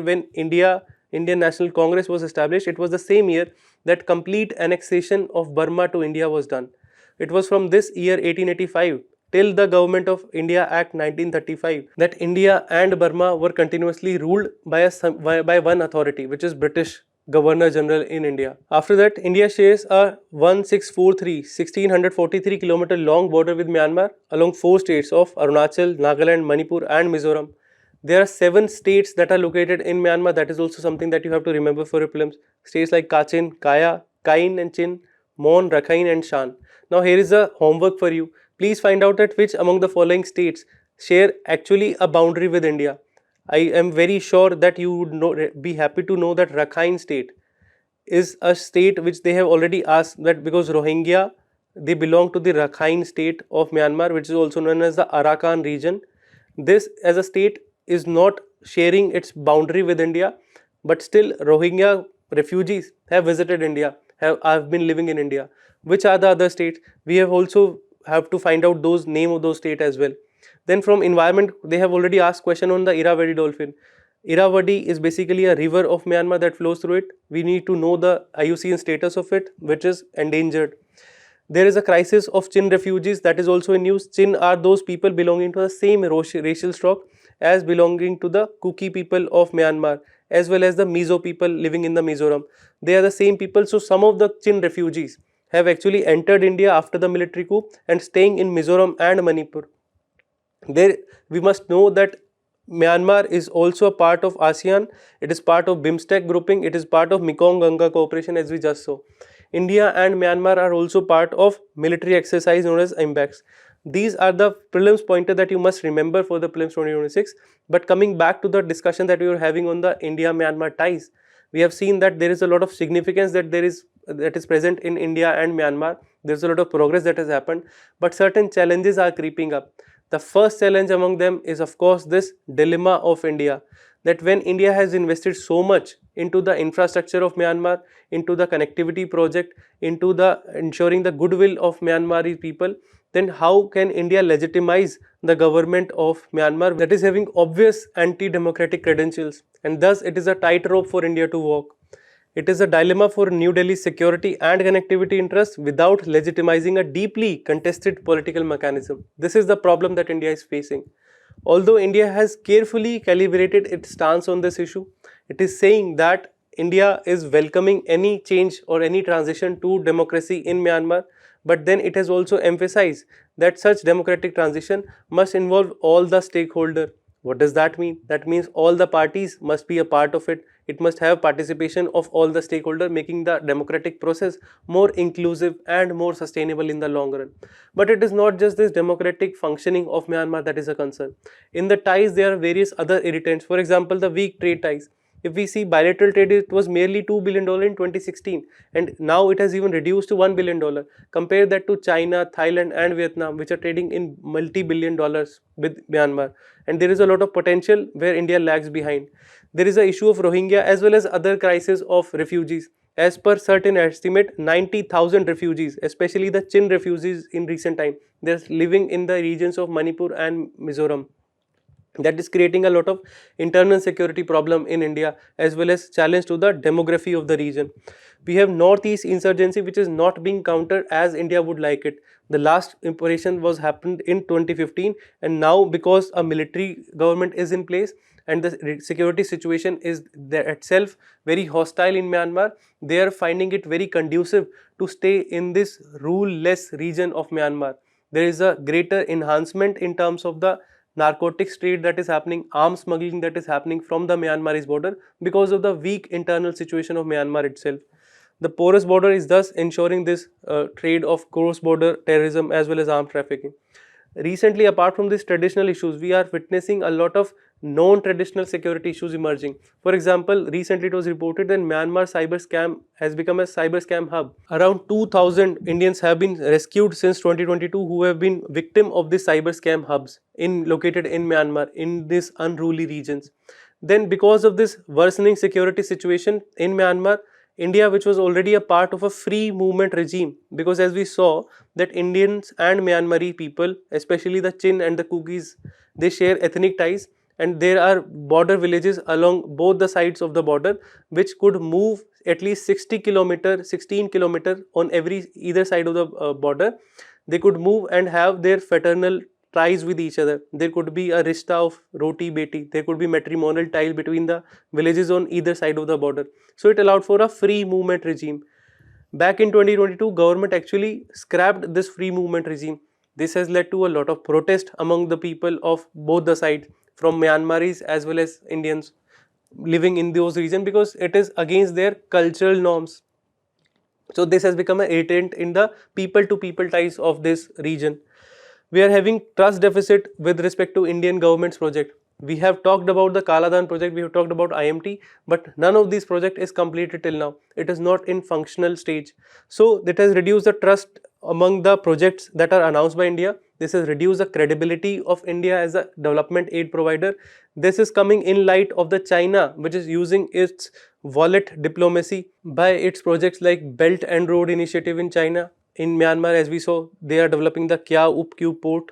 when Indian National Congress was established, it was the same year that complete annexation of Burma to India was done. It was from this year 1885 till the Government of India Act 1935 that India and Burma were continuously ruled by one authority, which is British Governor General in India. After that, India shares a 1643 kilometer long border with Myanmar along 4 states of Arunachal, Nagaland, Manipur and Mizoram. There are 7 states that are located in Myanmar. That is also something that you have to remember for your prelims. States like Kachin, Kaya, Kain and Chin, Mon, Rakhine and Shan. Now here is a homework for you. Please find out that which among the following states share actually a boundary with India. I am very sure that you would be happy to know that Rakhine state is a state which they have already asked, that because Rohingya, they belong to the Rakhine state of Myanmar, which is also known as the Arakan region. This as a state is not sharing its boundary with India, but still Rohingya refugees have visited India, have been living in India. Which are the other states? We have also have to find out those name of those states as well. Then from environment, they have already asked question on the Irrawaddy dolphin. Irrawaddy is basically a river of Myanmar that flows through it. We need to know the IUCN status of it, which is endangered. There is a crisis of Chin refugees that is also in news. Chin are those people belonging to the same racial stock as belonging to the Kuki people of Myanmar, as well as the Mizo people living in the Mizoram. They are the same people. So some of the Chin refugees have actually entered India after the military coup and staying in Mizoram and Manipur. There we must know that Myanmar is also a part of ASEAN. It is part of BIMSTEC grouping. It is part of Mekong Ganga cooperation, as we just saw. India and Myanmar are also part of military exercise known as IMBEX. These are the prelims pointer that you must remember for the prelims 2026. But coming back to the discussion that we were having on the India-Myanmar ties, we have seen that there is a lot of significance that is present in India and Myanmar. There is a lot of progress that has happened, but certain challenges are creeping up. The first challenge among them is, of course, this dilemma of India, that when India has invested so much into the infrastructure of Myanmar, into the connectivity project, into the ensuring the goodwill of Myanmari people, then how can India legitimize the government of Myanmar that is having obvious anti-democratic credentials, and thus it is a tightrope for India to walk. It is a dilemma for New Delhi's security and connectivity interests without legitimizing a deeply contested political mechanism. This is the problem that India is facing. Although India has carefully calibrated its stance on this issue, it is saying that India is welcoming any change or any transition to democracy in Myanmar, but then it has also emphasized that such democratic transition must involve all the stakeholders. What does that mean? That means all the parties must be a part of it. It must have participation of all the stakeholders, making the democratic process more inclusive and more sustainable in the long run. But it is not just this democratic functioning of Myanmar that is a concern. In the ties, there are various other irritants. For example, the weak trade ties. If we see bilateral trade, it was merely $2 billion in 2016, and now it has even reduced to $1 billion. Compare that to China, Thailand and Vietnam, which are trading in multi-billion dollars with Myanmar. And there is a lot of potential where India lags behind. There is an issue of Rohingya as well as other crises of refugees. As per certain estimate, 90,000 refugees, especially the Chin refugees in recent time, they are living in the regions of Manipur and Mizoram. That is creating a lot of internal security problem in India as well as challenge to the demography of the region. We have northeast insurgency which is not being countered as India would like it. The last operation was happened in 2015, and now because a military government is in place and the security situation is there itself very hostile in Myanmar, they are finding it very conducive to stay in this rule-less region of Myanmar. There is a greater enhancement in terms of the narcotics trade that is happening, arms smuggling that is happening from the Myanmarese border because of the weak internal situation of Myanmar itself. The porous border is thus ensuring this trade of cross-border terrorism as well as arms trafficking. Recently, apart from these traditional issues, we are witnessing a lot of non-traditional security issues emerging. For example, recently it was reported that Myanmar cyber scam has become a cyber scam hub. Around 2,000 Indians have been rescued since 2022 who have been victim of these cyber scam hubs located in Myanmar in these unruly regions. Then because of this worsening security situation in Myanmar, India, which was already a part of a free movement regime, because as we saw that Indians and Myanmari people, especially the Chin and the Kugis, they share ethnic ties, and there are border villages along both the sides of the border which could move at least 60 kilometer, 16 kilometer on either side of the border. They could move and have their fraternal ties with each other. There could be a rishta of roti beti. There could be matrimonial ties between the villages on either side of the border. So it allowed for a free movement regime. Back in 2022, government actually scrapped this free movement regime. This has led to a lot of protest among the people of both the sides, from Myanmaris as well as Indians living in those regions, because it is against their cultural norms. So this has become an irritant in the people to people ties of this region. We are having trust deficit with respect to Indian government's project. We have talked about the Kaladan project, we have talked about IMT, but none of these projects is completed till now. It is not in functional stage. So that has reduced the trust among the projects that are announced by India. This has reduced the credibility of India as a development aid provider. This is coming in light of the China, which is using its wallet diplomacy by its projects like Belt and Road Initiative in China. In Myanmar, as we saw, they are developing the Kya Upkyu port,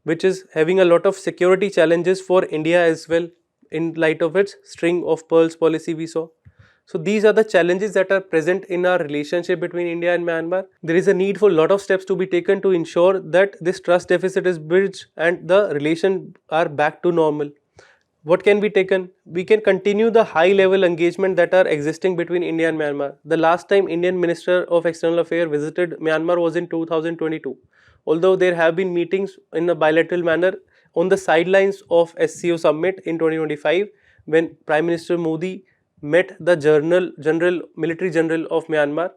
which is having a lot of security challenges for India as well in light of its string of pearls policy we saw. So these are the challenges that are present in our relationship between India and Myanmar. There is a need for a lot of steps to be taken to ensure that this trust deficit is bridged and the relations are back to normal. What can be taken? We can continue the high level engagement that are existing between India and Myanmar. The last time Indian Minister of External Affairs visited Myanmar was in 2022. Although there have been meetings in a bilateral manner on the sidelines of SCO summit in 2025 when Prime Minister Modi met the military general of Myanmar.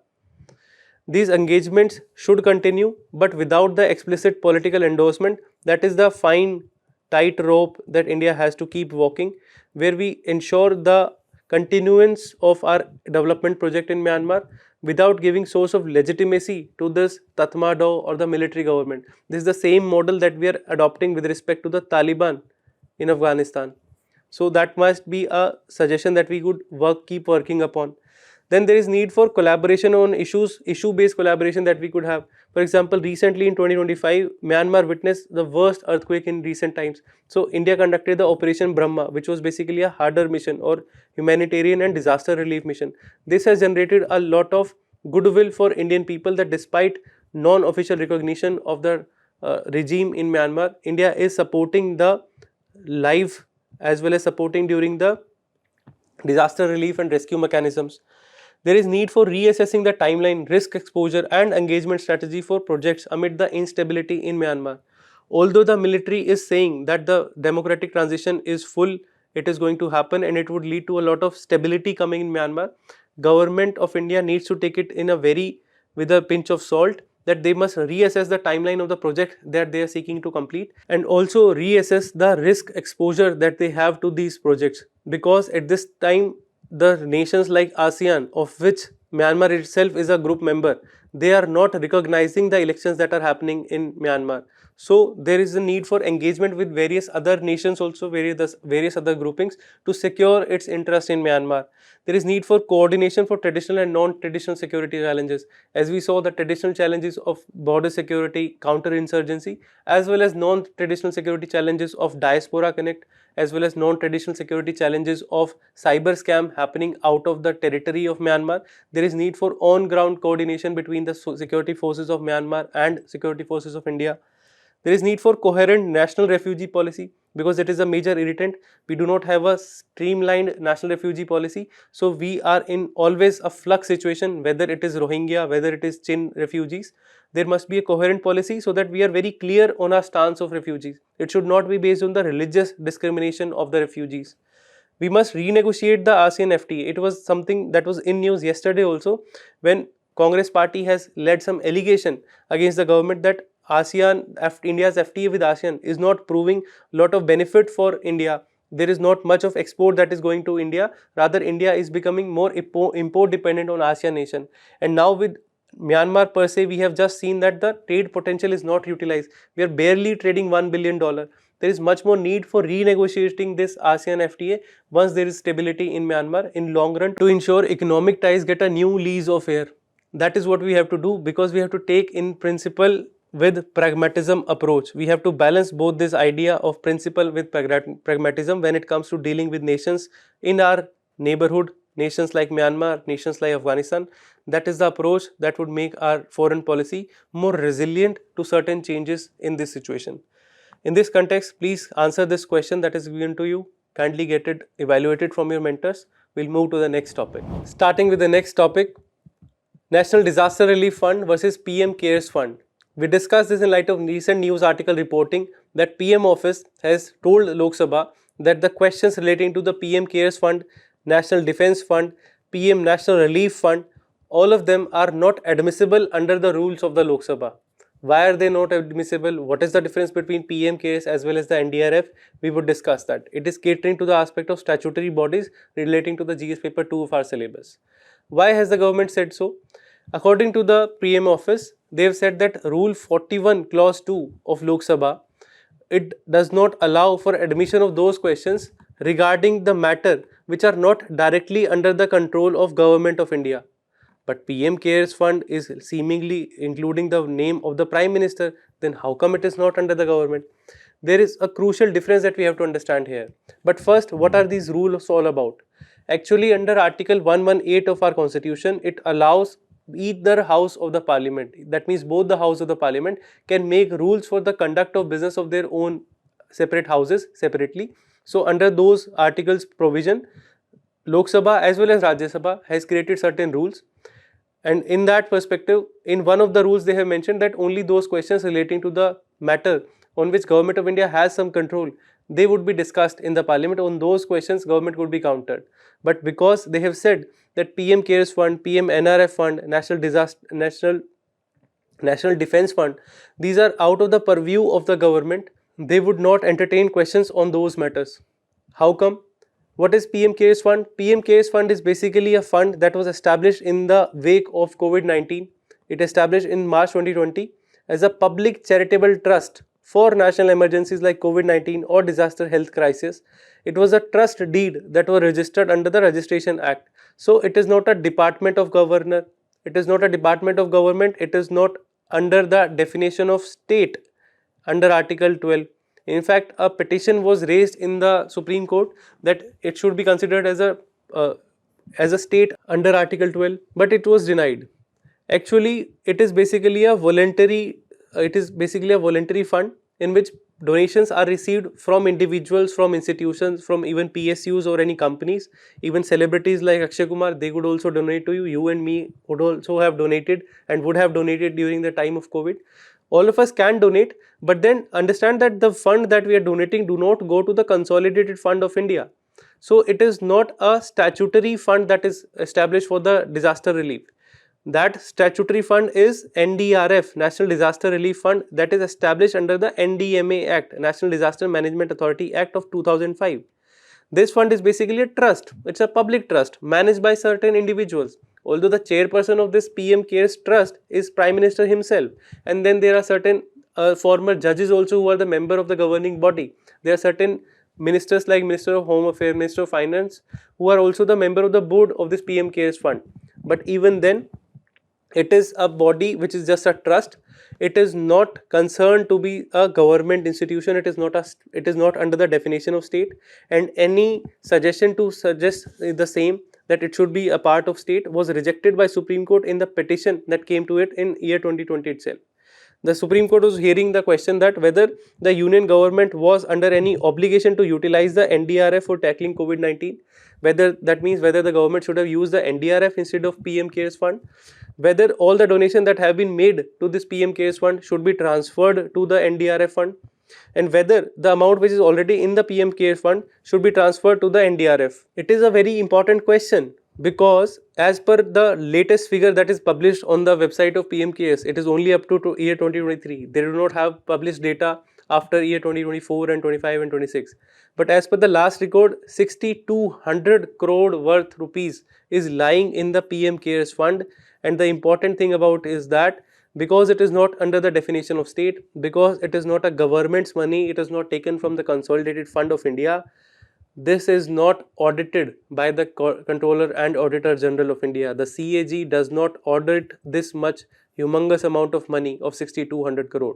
These engagements should continue, but without the explicit political endorsement. That is the fine tight rope that India has to keep walking, where we ensure the continuance of our development project in Myanmar without giving source of legitimacy to this Tatmadaw or the military government. This is the same model that we are adopting with respect to the Taliban in Afghanistan. So that must be a suggestion that we could keep working upon. Then there is need for collaboration on issue-based collaboration that we could have. For example, recently in 2025, Myanmar witnessed the worst earthquake in recent times. So India conducted the Operation Brahma, which was basically a harder mission or humanitarian and disaster relief mission. This has generated a lot of goodwill for Indian people that despite non-official recognition of the regime in Myanmar, India is supporting the live as well as supporting during the disaster relief and rescue mechanisms. There is need for reassessing the timeline, risk exposure and engagement strategy for projects amid the instability in Myanmar. Although the military is saying that the democratic transition is full, it is going to happen and it would lead to a lot of stability coming in Myanmar, government of India needs to take it in with a pinch of salt, that they must reassess the timeline of the project that they are seeking to complete and also reassess the risk exposure that they have to these projects, because at this time the nations like ASEAN, of which Myanmar itself is a group member, they are not recognizing the elections that are happening in Myanmar. So there is a need for engagement with various other nations, also various other groupings, to secure its interest in Myanmar. There is need for coordination for traditional and non-traditional security challenges. As we saw, the traditional challenges of border security, counter-insurgency, as well as non-traditional security challenges of diaspora connect, as well as non-traditional security challenges of cyber scam happening out of the territory of Myanmar. There is need for on-ground coordination between the security forces of Myanmar and security forces of India. There is need for coherent national refugee policy, because it is a major irritant. We do not have a streamlined national refugee policy. So we are in always a flux situation, whether it is Rohingya, whether it is Chin refugees. There must be a coherent policy so that we are very clear on our stance of refugees. It should not be based on the religious discrimination of the refugees. We must renegotiate the ASEAN FTA. It was something that was in news yesterday also, when Congress party has led some allegation against the government that India's FTA with ASEAN is not proving a lot of benefit for India. There is not much of export that is going to India. Rather, India is becoming more import dependent on ASEAN nation. And now with Myanmar per se, we have just seen that the trade potential is not utilized. We are barely trading $1 billion. There is much more need for renegotiating this ASEAN FTA once there is stability in Myanmar in long run, to ensure economic ties get a new lease of air. That is what we have to do, because we have to take in principle with pragmatism approach. We have to balance both this idea of principle with pragmatism when it comes to dealing with nations in our neighborhood, nations like Myanmar, nations like Afghanistan. That is the approach that would make our foreign policy more resilient to certain changes in this situation. In this context, please answer this question that is given to you. Kindly get it evaluated from your mentors. We'll move to the next topic. Starting with the next topic, National Disaster Relief Fund versus PM CARES Fund. We discussed this in light of recent news article reporting that PM office has told Lok Sabha that the questions relating to the PM CARES Fund, National Defence Fund, PM National Relief Fund, all of them are not admissible under the rules of the Lok Sabha. Why are they not admissible? What is the difference between PM CARES as well as the NDRF? We would discuss that. It is catering to the aspect of statutory bodies relating to the GS paper 2 of our syllabus. Why has the government said so? According to the PM office, they have said that Rule 41 Clause 2 of Lok Sabha, it does not allow for admission of those questions regarding the matter which are not directly under the control of Government of India. But PM CARES Fund is seemingly including the name of the Prime Minister. Then how come it is not under the government? There is a crucial difference that we have to understand here. But first, what are these rules all about? Actually, under Article 118 of our Constitution, it allows either house of the parliament, that means both the house of the parliament, can make rules for the conduct of business of their own separate houses separately. So under those articles provision, Lok Sabha as well as Rajya Sabha has created certain rules, and in that perspective, in one of the rules they have mentioned that only those questions relating to the matter on which Government of India has some control, they would be discussed in the parliament. On those questions government could be countered. But because they have said that PM CARES Fund, PM NRF Fund, National Defence Fund, these are out of the purview of the government, they would not entertain questions on those matters. How come? What is PM CARES Fund? PM CARES Fund is basically a fund that was established in the wake of COVID-19. It established in March 2020 as a public charitable trust for national emergencies like COVID-19 or disaster health crisis. It was a trust deed that was registered under the Registration Act. So it is not a department of governor. It is not a department of government. It is not under the definition of state under Article 12. In fact, a petition was raised in the Supreme Court that it should be considered as a state under Article 12, but it was denied. Actually, it is basically a voluntary fund in which donations are received from individuals, from institutions, from even PSUs or any companies. Even celebrities like Akshay Kumar, they could also donate to you. You and me would also have donated and would have donated during the time of COVID. All of us can donate, but then understand that the fund that we are donating do not go to the consolidated fund of India. So it is not a statutory fund that is established for the disaster relief. That statutory fund is NDRF, National Disaster Relief Fund, that is established under the NDMA Act, National Disaster Management Authority Act of 2005. This fund is basically a trust. It's a public trust managed by certain individuals. Although the chairperson of this PM CARES Trust is Prime Minister himself, and then there are certain former judges also who are the member of the governing body. There are certain ministers like Minister of Home Affairs, Minister of Finance, who are also the member of the board of this PM CARES Fund. But even then, it is a body which is just a trust. It is not concerned to be a government institution. It is not under the definition of state, and any suggestion to suggest the same, that it should be a part of state, was rejected by Supreme Court in the petition that came to it in year 2020 itself. The Supreme Court was hearing the question that whether the union government was under any obligation to utilize the NDRF for tackling COVID-19, whether the government should have used the NDRF instead of PM CARES Fund, whether all the donation that have been made to this PM CARES Fund should be transferred to the NDRF fund, and whether the amount which is already in the PM CARES Fund should be transferred to the NDRF. It is a very important question, because as per the latest figure that is published on the website of PM CARES, it is only up to year 2023. They do not have published data after year 2024 and 25 and 26. But as per the last record, 6,200 crore worth rupees is lying in the PM CARES Fund. And the important thing about is that because it is not under the definition of state, because it is not a government's money, it is not taken from the Consolidated Fund of India, this is not audited by the Controller and Auditor General of India. The CAG does not audit this much humongous amount of money of 6,200 crore.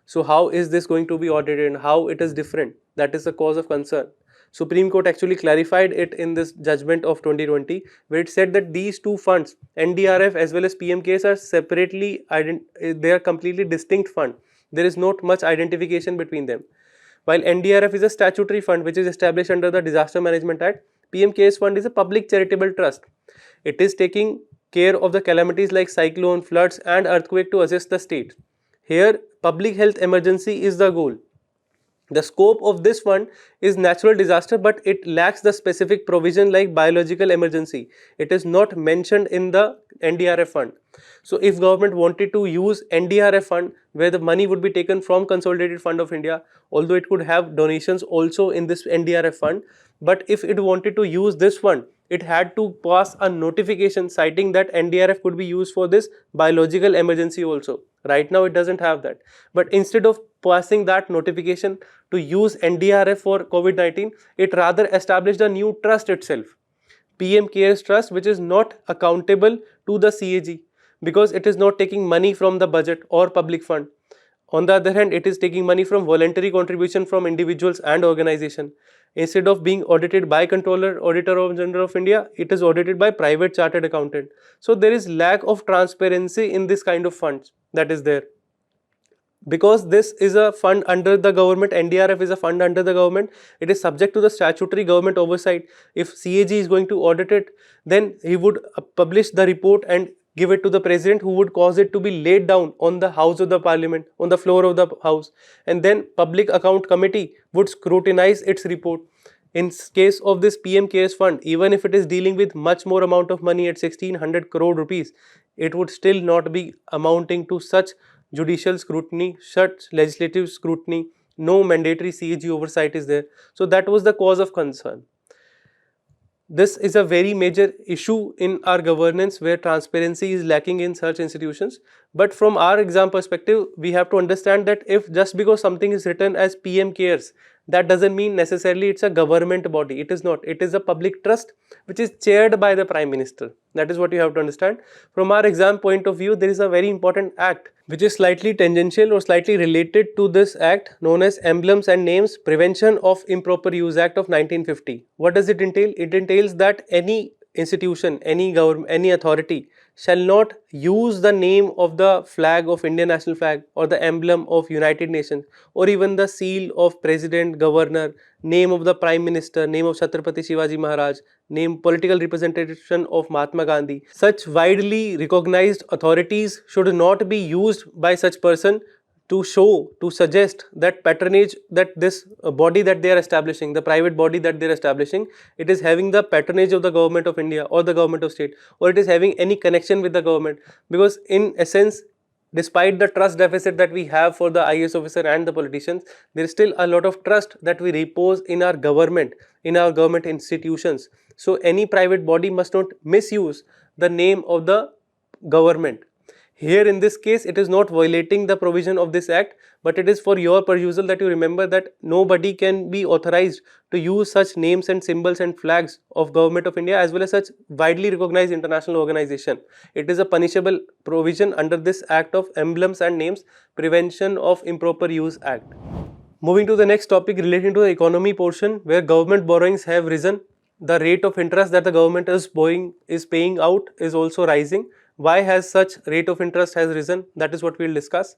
So how is this going to be audited and how it is different? That is the cause of concern. Supreme Court actually clarified it in this judgment of 2020, where it said that these two funds, NDRF as well as PM CARES, are separately, they are completely distinct fund. There is not much identification between them. While NDRF is a statutory fund which is established under the Disaster Management Act, PM CARES Fund is a public charitable trust. It is taking care of the calamities like cyclone, floods and earthquake to assist the state. Here, public health emergency is the goal. The scope of this fund is natural disaster, but it lacks the specific provision like biological emergency. It is not mentioned in the NDRF fund. So if government wanted to use NDRF fund, where the money would be taken from Consolidated Fund of India, although it could have donations also in this NDRF fund, but if it wanted to use this fund, it had to pass a notification citing that NDRF could be used for this biological emergency also. Right now it doesn't have that. But instead of passing that notification to use NDRF for COVID-19, it rather established a new trust itself, PM CARES Trust, which is not accountable to the CAG because it is not taking money from the budget or public fund. On the other hand, it is taking money from voluntary contribution from individuals and organization. Instead of being audited by Controller, Auditor General of India, it is audited by private chartered accountant. So there is lack of transparency in this kind of funds that is there. Because this is a fund under the government, NDRF is a fund under the government, it is subject to the statutory government oversight. If CAG is going to audit it, then he would publish the report and give it to the president, who would cause it to be laid down on the house of the parliament, on the floor of the house, and then public account committee would scrutinize its report. In case of this PM CARES fund, even if it is dealing with much more amount of money at 1600 crore rupees, it would still not be amounting to such judicial scrutiny, such legislative scrutiny, no mandatory CAG oversight is there. So that was the cause of concern. This is a very major issue in our governance where transparency is lacking in such institutions. But from our exam perspective, we have to understand that if just because something is written as PM CARES, that doesn't mean necessarily it's a government body. It is not. It is a public trust which is chaired by the Prime Minister. That is what you have to understand. From our exam point of view, there is a very important act which is slightly tangential or slightly related to this act, known as Emblems and Names Prevention of Improper Use Act of 1950. What does it entail? It entails that any institution, any government, any authority shall not use the name of the flag of Indian national flag or the emblem of United Nations or even the seal of president, governor, name of the prime minister, name of Chhatrapati Shivaji Maharaj, name, political representation of Mahatma Gandhi. Such widely recognized authorities should not be used by such person to show, to suggest that patronage, that this body that they are establishing, the private body that they are establishing, it is having the patronage of the government of India or the government of state, or it is having any connection with the government. Because in essence, despite the trust deficit that we have for the IAS officer and the politicians, there is still a lot of trust that we repose in our government institutions. So any private body must not misuse the name of the government. Here in this case, it is not violating the provision of this act, but it is for your perusal that you remember that nobody can be authorized to use such names and symbols and flags of government of India as well as such widely recognized international organization. It is a punishable provision under this Act of Emblems and Names Prevention of Improper Use Act. Moving to the next topic relating to the economy portion, where government borrowings have risen. The rate of interest that the government is paying out is also rising. Why has such rate of interest has risen? That is what we will discuss.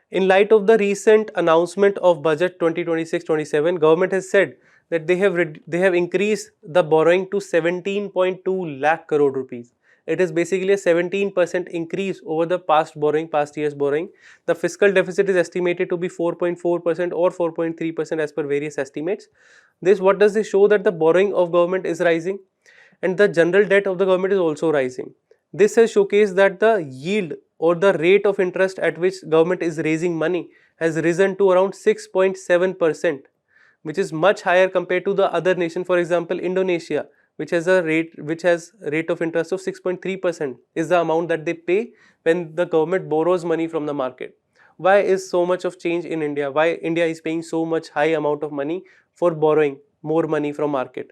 In light of the recent announcement of budget 2026-27, government has said that they have increased the borrowing to 17.2 lakh crore rupees. It is basically a 17% increase over the past year's borrowing. The fiscal deficit is estimated to be 4.4% or 4.3% as per various estimates. What does this show? That the borrowing of government is rising and the general debt of the government is also rising. This has showcased that the yield or the rate of interest at which government is raising money has risen to around 6.7%, which is much higher compared to the other nation. For example, Indonesia, which has rate of interest of 6.3% is the amount that they pay when the government borrows money from the market. Why is so much of change in India? Why India is paying so much high amount of money for borrowing more money from market?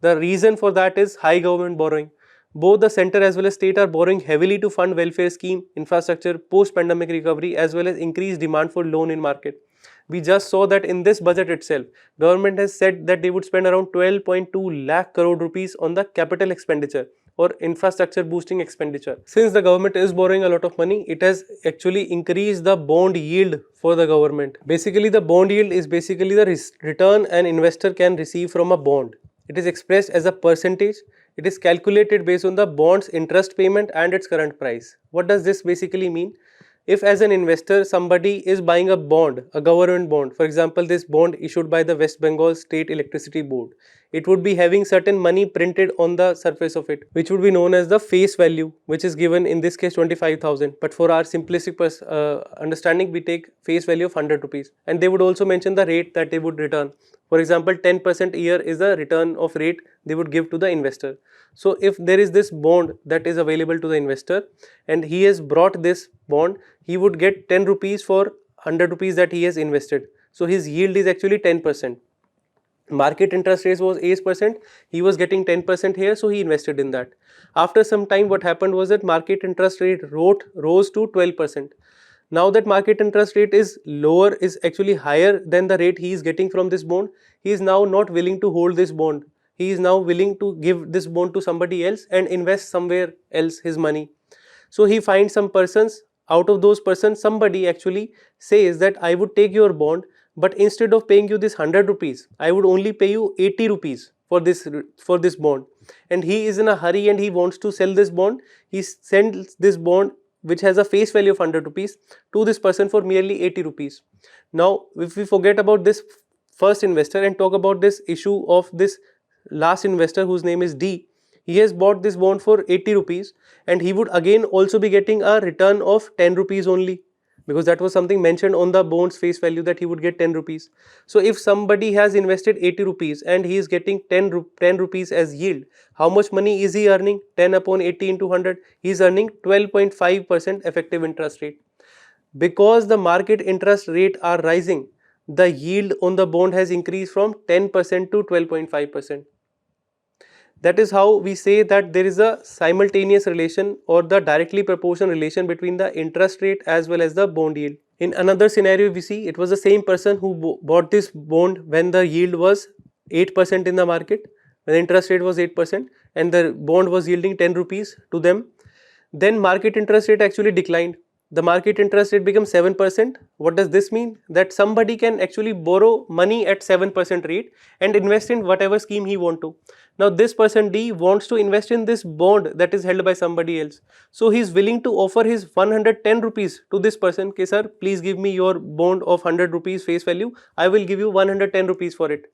The reason for that is high government borrowing. Both the center as well as state are borrowing heavily to fund welfare scheme, infrastructure, post-pandemic recovery as well as increased demand for loan in market. We just saw that in this budget itself, government has said that they would spend around 12.2 lakh crore rupees on the capital expenditure or infrastructure boosting expenditure. Since the government is borrowing a lot of money, it has actually increased the bond yield for the government. Basically, the bond yield is basically the return an investor can receive from a bond. It is expressed as a percentage. It is calculated based on the bond's interest payment and its current price. What does this basically mean? If as an investor somebody is buying a bond, a government bond, for example this bond issued by the West Bengal State Electricity Board, it would be having certain money printed on the surface of it, which would be known as the face value, which is given in this case 25,000. But for our simplistic understanding, we take face value of 100 rupees, and they would also mention the rate that they would return. For example, 10% a year is the return of rate they would give to the investor. So if there is this bond that is available to the investor and he has brought this bond, he would get 10 rupees for 100 rupees that he has invested. So his yield is actually 10%. Market interest rate was 8%, he was getting 10% here, so he invested in that. After some time, what happened was that market interest rate rose to 12%. Now that market interest rate is lower, is actually higher than the rate he is getting from this bond, he is now not willing to hold this bond. He is now willing to give this bond to somebody else and invest somewhere else his money. So he finds some persons. Out of those persons, somebody actually says that I would take your bond, but instead of paying you this 100 rupees, I would only pay you 80 rupees for this bond. And he is in a hurry and he wants to sell this bond. He sends this bond, which has a face value of 100 rupees, to this person for merely 80 rupees. Now, if we forget about this first investor and talk about this issue of this last investor whose name is D, he has bought this bond for 80 rupees and he would again also be getting a return of 10 rupees only, because that was something mentioned on the bond's face value that he would get 10 rupees. So if somebody has invested 80 rupees and he is getting 10 rupees as yield, how much money is he earning? 10 upon 80 into 100, he is earning 12.5% effective interest rate. Because the market interest rate are rising, the yield on the bond has increased from 10% to 12.5%. That is how we say that there is a simultaneous relation or the directly proportional relation between the interest rate as well as the bond yield. In another scenario, we see it was the same person who bought this bond when the yield was 8% in the market, when the interest rate was 8% and the bond was yielding 10 rupees to them. Then market interest rate actually declined. The market interest rate becomes 7%. What does this mean? That somebody can actually borrow money at 7% rate and invest in whatever scheme he want to. Now this person D wants to invest in this bond that is held by somebody else. So he is willing to offer his 110 rupees to this person. Okay, sir, please give me your bond of 100 rupees face value. I will give you 110 rupees for it.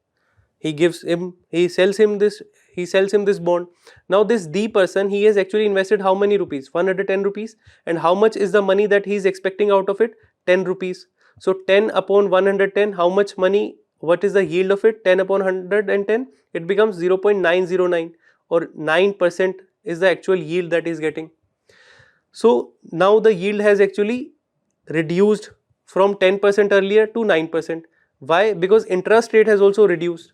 He sells him this bond. Now this D person, he has actually invested how many rupees? 110 rupees. And how much is the money that he is expecting out of it? 10 rupees. So 10 upon 110, how much money? What is the yield of it? 10 upon 110, it becomes 0.909 or 9% is the actual yield that he is getting. So now the yield has actually reduced from 10% earlier to 9%. Why? Because interest rate has also reduced.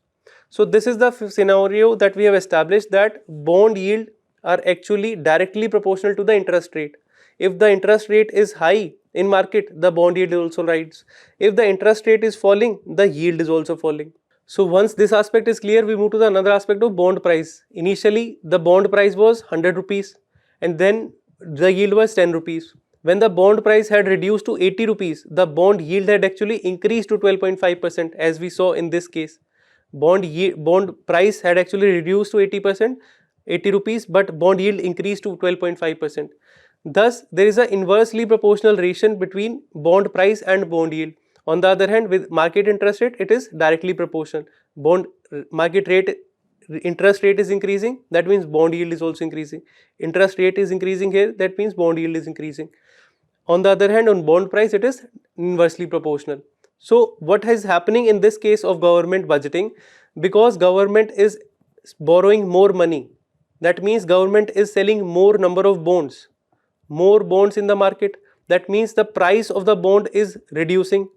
So this is the scenario that we have established, that bond yield are actually directly proportional to the interest rate. If the interest rate is high in market, the bond yield also rises. If the interest rate is falling, the yield is also falling. So once this aspect is clear, we move to the another aspect of bond price. Initially, the bond price was 100 rupees and then the yield was 10 rupees. When the bond price had reduced to 80 rupees, the bond yield had actually increased to 12.5%, as we saw in this case. Bond price had actually reduced to 80 rupees, but bond yield increased to 12.5%. Thus, there is an inversely proportional relation between bond price and bond yield. On the other hand, with market interest rate, it is directly proportional. Interest rate is increasing, that means bond yield is also increasing. Interest rate is increasing here, that means bond yield is increasing. On the other hand, on bond price, it is inversely proportional. So what is happening in this case of government budgeting? Because government is borrowing more money, that means government is selling more number of bonds, more bonds in the market. That means the price of the bond is reducing.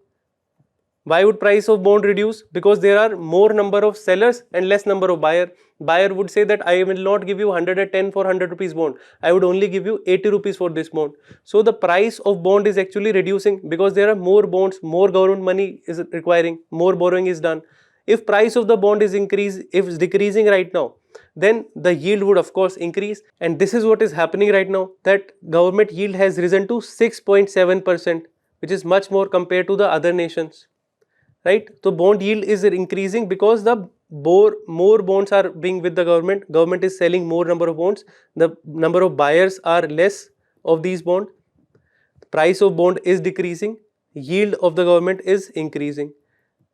Why would price of bond reduce? Because there are more number of sellers and less number of buyer. Buyer would say that I will not give you 110 for 100 rupees bond. I would only give you 80 rupees for this bond. So the price of bond is actually reducing because there are more bonds, more government money is requiring, more borrowing is done. If price of the bond is decreasing right now, then the yield would of course increase, and this is what is happening right now, that government yield has risen to 6.7%, which is much more compared to the other nations. Right? So bond yield is increasing because the more bonds are being with the government. Government is selling more number of bonds. The number of buyers are less of these bonds. Price of bond is decreasing. Yield of the government is increasing.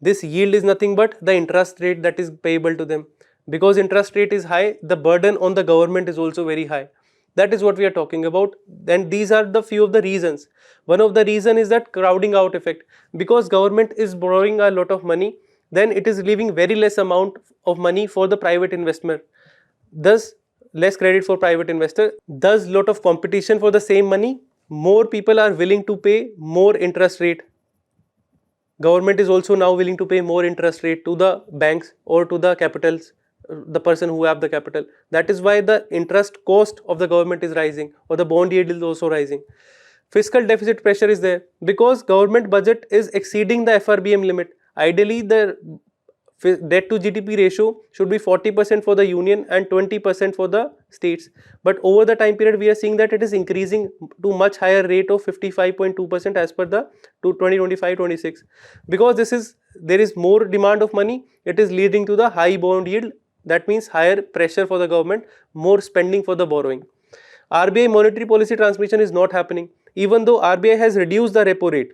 This yield is nothing but the interest rate that is payable to them. Because interest rate is high, the burden on the government is also very high. That is what we are talking about. And these are the few of the reasons. One of the reason is that crowding out effect. Because government is borrowing a lot of money, then it is leaving very less amount of money for the private investor. Thus, less credit for private investor. Thus, lot of competition for the same money. More people are willing to pay more interest rate. Government is also now willing to pay more interest rate to the banks or to the capitals, the person who have the capital. That is why the interest cost of the government is rising, or the bond yield is also rising. Fiscal deficit pressure is there because government budget is exceeding the FRBM limit. Ideally, the debt to GDP ratio should be 40% for the union and 20% for the states. But over the time period, we are seeing that it is increasing to much higher rate of 55.2% as per the 2025-26. Because there is more demand of money, it is leading to the high bond yield. That means higher pressure for the government, more spending for the borrowing. RBI monetary policy transmission is not happening. Even though RBI has reduced the repo rate,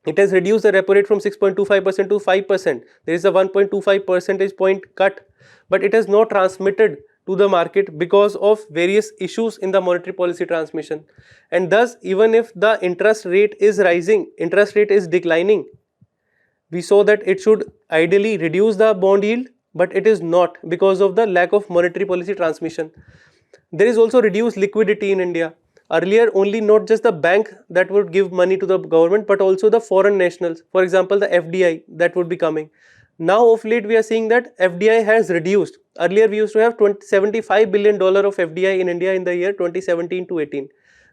it has reduced the repo rate from 6.25% to 5%. There is a 1.25 percentage point cut, but it has not transmitted to the market because of various issues in the monetary policy transmission. And thus, even if the interest rate is rising, interest rate is declining, we saw that it should ideally reduce the bond yield, but it is not because of the lack of monetary policy transmission. There is also reduced liquidity in India. Earlier, only not just the bank that would give money to the government, but also the foreign nationals. For example, the FDI that would be coming. Now, of late, we are seeing that FDI has reduced. Earlier, we used to have $75 billion of FDI in India in the year 2017 to 18.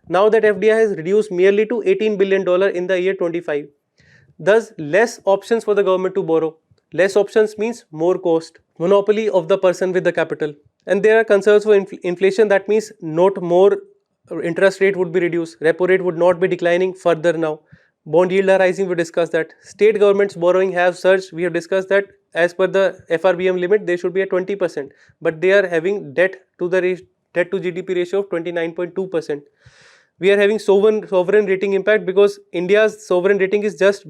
Now that FDI has reduced merely to $18 billion in the year 25. Thus, less options for the government to borrow. Less options means more cost. Monopoly of the person with the capital. And there are concerns for inflation. That means not more interest rate would be reduced. Repo rate would not be declining further now. Bond yield are rising. We discussed that. State governments borrowing have surged. We have discussed that as per the FRBM limit, they should be at 20%. But they are having debt to GDP ratio of 29.2%. We are having sovereign rating impact because India's sovereign rating is just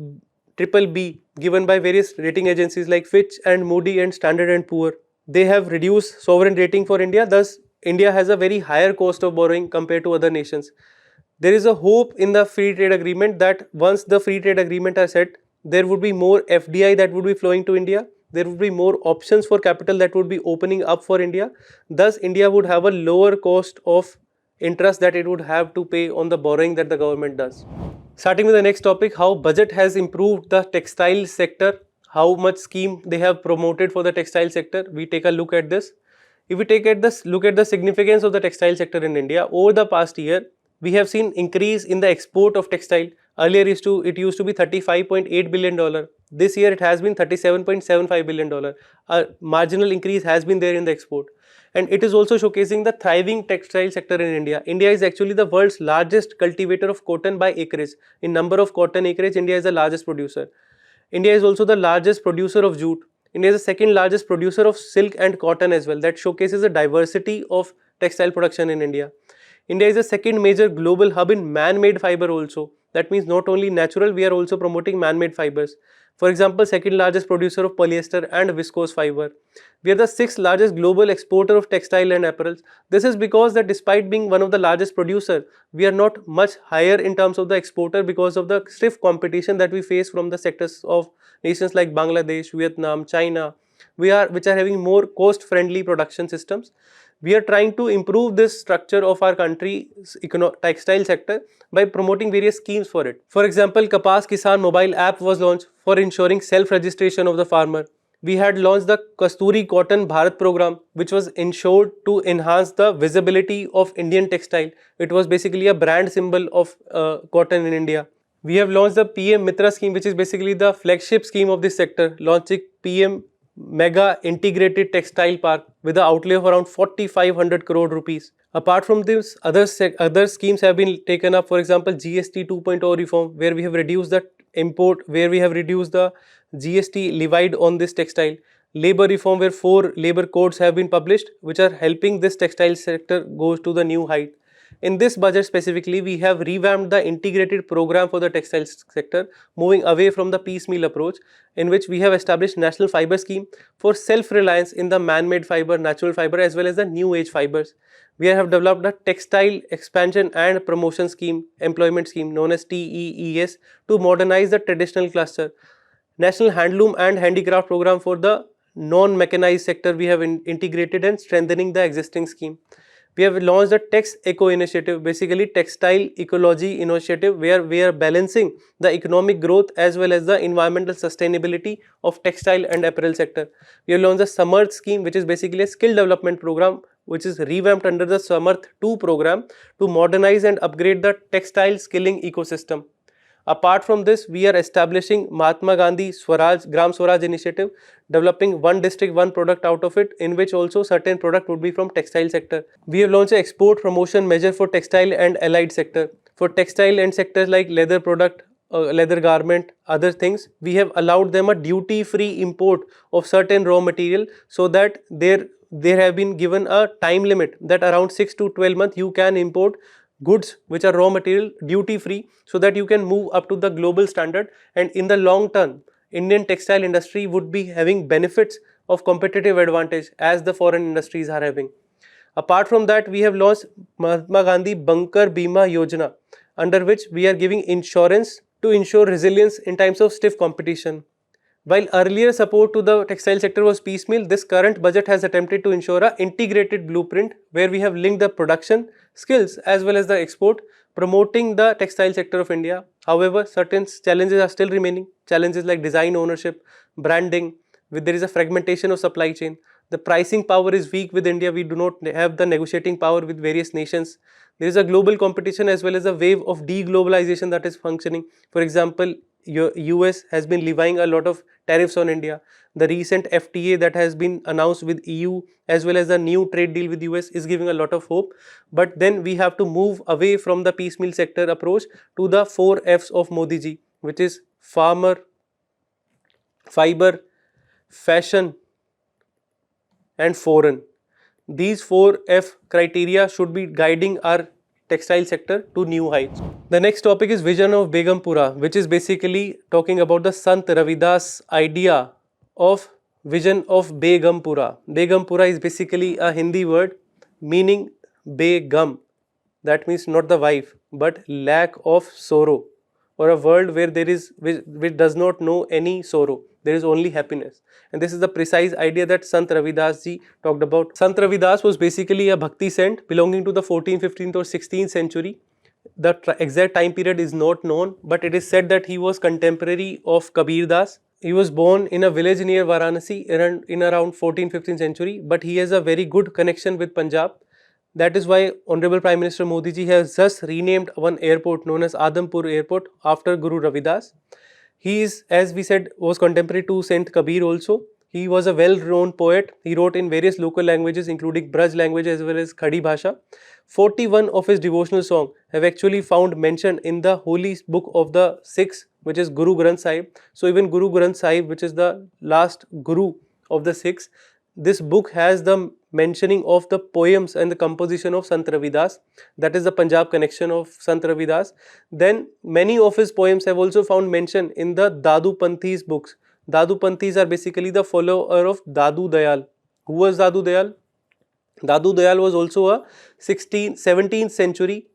BBB given by various rating agencies like Fitch and Moody and Standard & Poor. They have reduced sovereign rating for India. Thus, India has a very higher cost of borrowing compared to other nations. There is a hope in the free trade agreement that once the free trade agreement are set, there would be more FDI that would be flowing to India. There would be more options for capital that would be opening up for India. Thus, India would have a lower cost of interest that it would have to pay on the borrowing that the government does. Starting with the next topic, how budget has improved the textile sector, how much scheme they have promoted for the textile sector. We take a look at this. If we look at the significance of the textile sector in India, over the past year, we have seen increase in the export of textile. Earlier it used to be $35.8 billion. This year it has been $37.75 billion. A marginal increase has been there in the export. And it is also showcasing the thriving textile sector in India. India is actually the world's largest cultivator of cotton by acreage. In number of cotton acreage, India is the largest producer. India is also the largest producer of jute. India is the second largest producer of silk and cotton as well. That showcases the diversity of textile production in India. India is the second major global hub in man-made fiber also. That means not only natural, we are also promoting man-made fibers. For example, second largest producer of polyester and viscose fiber. We are the sixth largest global exporter of textile and apparel. This is because that despite being one of the largest producer, we are not much higher in terms of the exporter because of the stiff competition that we face from the sectors of nations like Bangladesh, Vietnam, China, which are having more cost-friendly production systems. We are trying to improve this structure of our country's textile sector by promoting various schemes for it. For example, Kapas Kisan mobile app was launched for ensuring self-registration of the farmer. We had launched the Kasturi Cotton Bharat program, which was ensured to enhance the visibility of Indian textile. It was basically a brand symbol of cotton in India. We have launched the PM Mitra scheme, which is basically the flagship scheme of this sector, launching PM Mega Integrated Textile Park with an outlay of around 4,500 crore rupees. Apart from this, other schemes have been taken up. For example, GST 2.0 reform, where we have reduced the GST levied on this textile. Labor reform, where 4 labor codes have been published, which are helping this textile sector go to the new height. In this budget specifically, we have revamped the integrated program for the textile sector, moving away from the piecemeal approach, in which we have established National Fiber Scheme for self-reliance in the man-made fiber, natural fiber, as well as the new age fibers. We have developed a textile expansion and promotion scheme, employment scheme known as TEES, to modernize the traditional cluster. National Handloom and Handicraft program for the non-mechanized sector, we have integrated and strengthening the existing scheme. We have launched a Tex Eco initiative, basically textile ecology initiative, where we are balancing the economic growth as well as the environmental sustainability of textile and apparel sector. We have launched a Samarth scheme, which is basically a skill development program which is revamped under the Samarth 2 program to modernize and upgrade the textile skilling ecosystem. Apart from this, we are establishing Mahatma Gandhi Swaraj Gram Swaraj initiative, developing one district, one product out of it, in which also certain product would be from textile sector. We have launched an export promotion measure for textile and allied sector. For textile and sectors like leather product, leather garment, other things, we have allowed them a duty-free import of certain raw material, so that there have been given a time limit that around 6 to 12 months you can import goods which are raw material duty free, so that you can move up to the global standard, and in the long term Indian textile industry would be having benefits of competitive advantage as the foreign industries are having. Apart from that, we have launched Mahatma Gandhi Bankar Bima Yojana, under which we are giving insurance to ensure resilience in times of stiff competition. While earlier support to the textile sector was piecemeal, this current budget has attempted to ensure an integrated blueprint where we have linked the production, skills as well as the export, promoting the textile sector of India. However, certain challenges are still remaining. Challenges like design ownership, branding, there is a fragmentation of supply chain. The pricing power is weak with India. We do not have the negotiating power with various nations. There is a global competition as well as a wave of deglobalization that is functioning. For example, US has been levying a lot of tariffs on India. The recent FTA that has been announced with EU as well as the new trade deal with US is giving a lot of hope. But then we have to move away from the piecemeal sector approach to the 4 F's of Modi ji, which is farmer, fiber, fashion and foreign. These 4 F criteria should be guiding our textile sector to new heights. The next topic is vision of Begumpura, which is basically talking about the Sant Ravidas idea of vision of Begumpura. Begumpura is basically a Hindi word meaning Begum. That means not the wife, but lack of sorrow, or a world where there is which does not know any sorrow. There is only happiness. And this is the precise idea that Sant Ravidas ji talked about. Sant Ravidas was basically a bhakti saint belonging to the 14th, 15th or 16th century. The exact time period is not known, but it is said that he was contemporary of Kabir Das. He was born in a village near Varanasi in around 14th, 15th century, but he has a very good connection with Punjab. That is why Honorable Prime Minister Modi ji has just renamed one airport known as Adampur Airport after Guru Ravidas. He is, as we said, was contemporary to Saint Kabir also. He was a well-known poet. He wrote in various local languages including Braj language as well as Khadi Bhasha. 41 of his devotional songs have actually found mention in the holy book of the Sikhs, which is Guru Granth Sahib. So even Guru Granth Sahib, which is the last Guru of the Sikhs, this book has the mentioning of the poems and the composition of Sant Ravidas. That is the Punjab connection of Sant Ravidas. Then many of his poems have also found mention in the Dadu Panthis books. Dadu Panthis are basically the follower of Dadu Dayal. Who was Dadu Dayal? Dadu Dayal was also a 17th century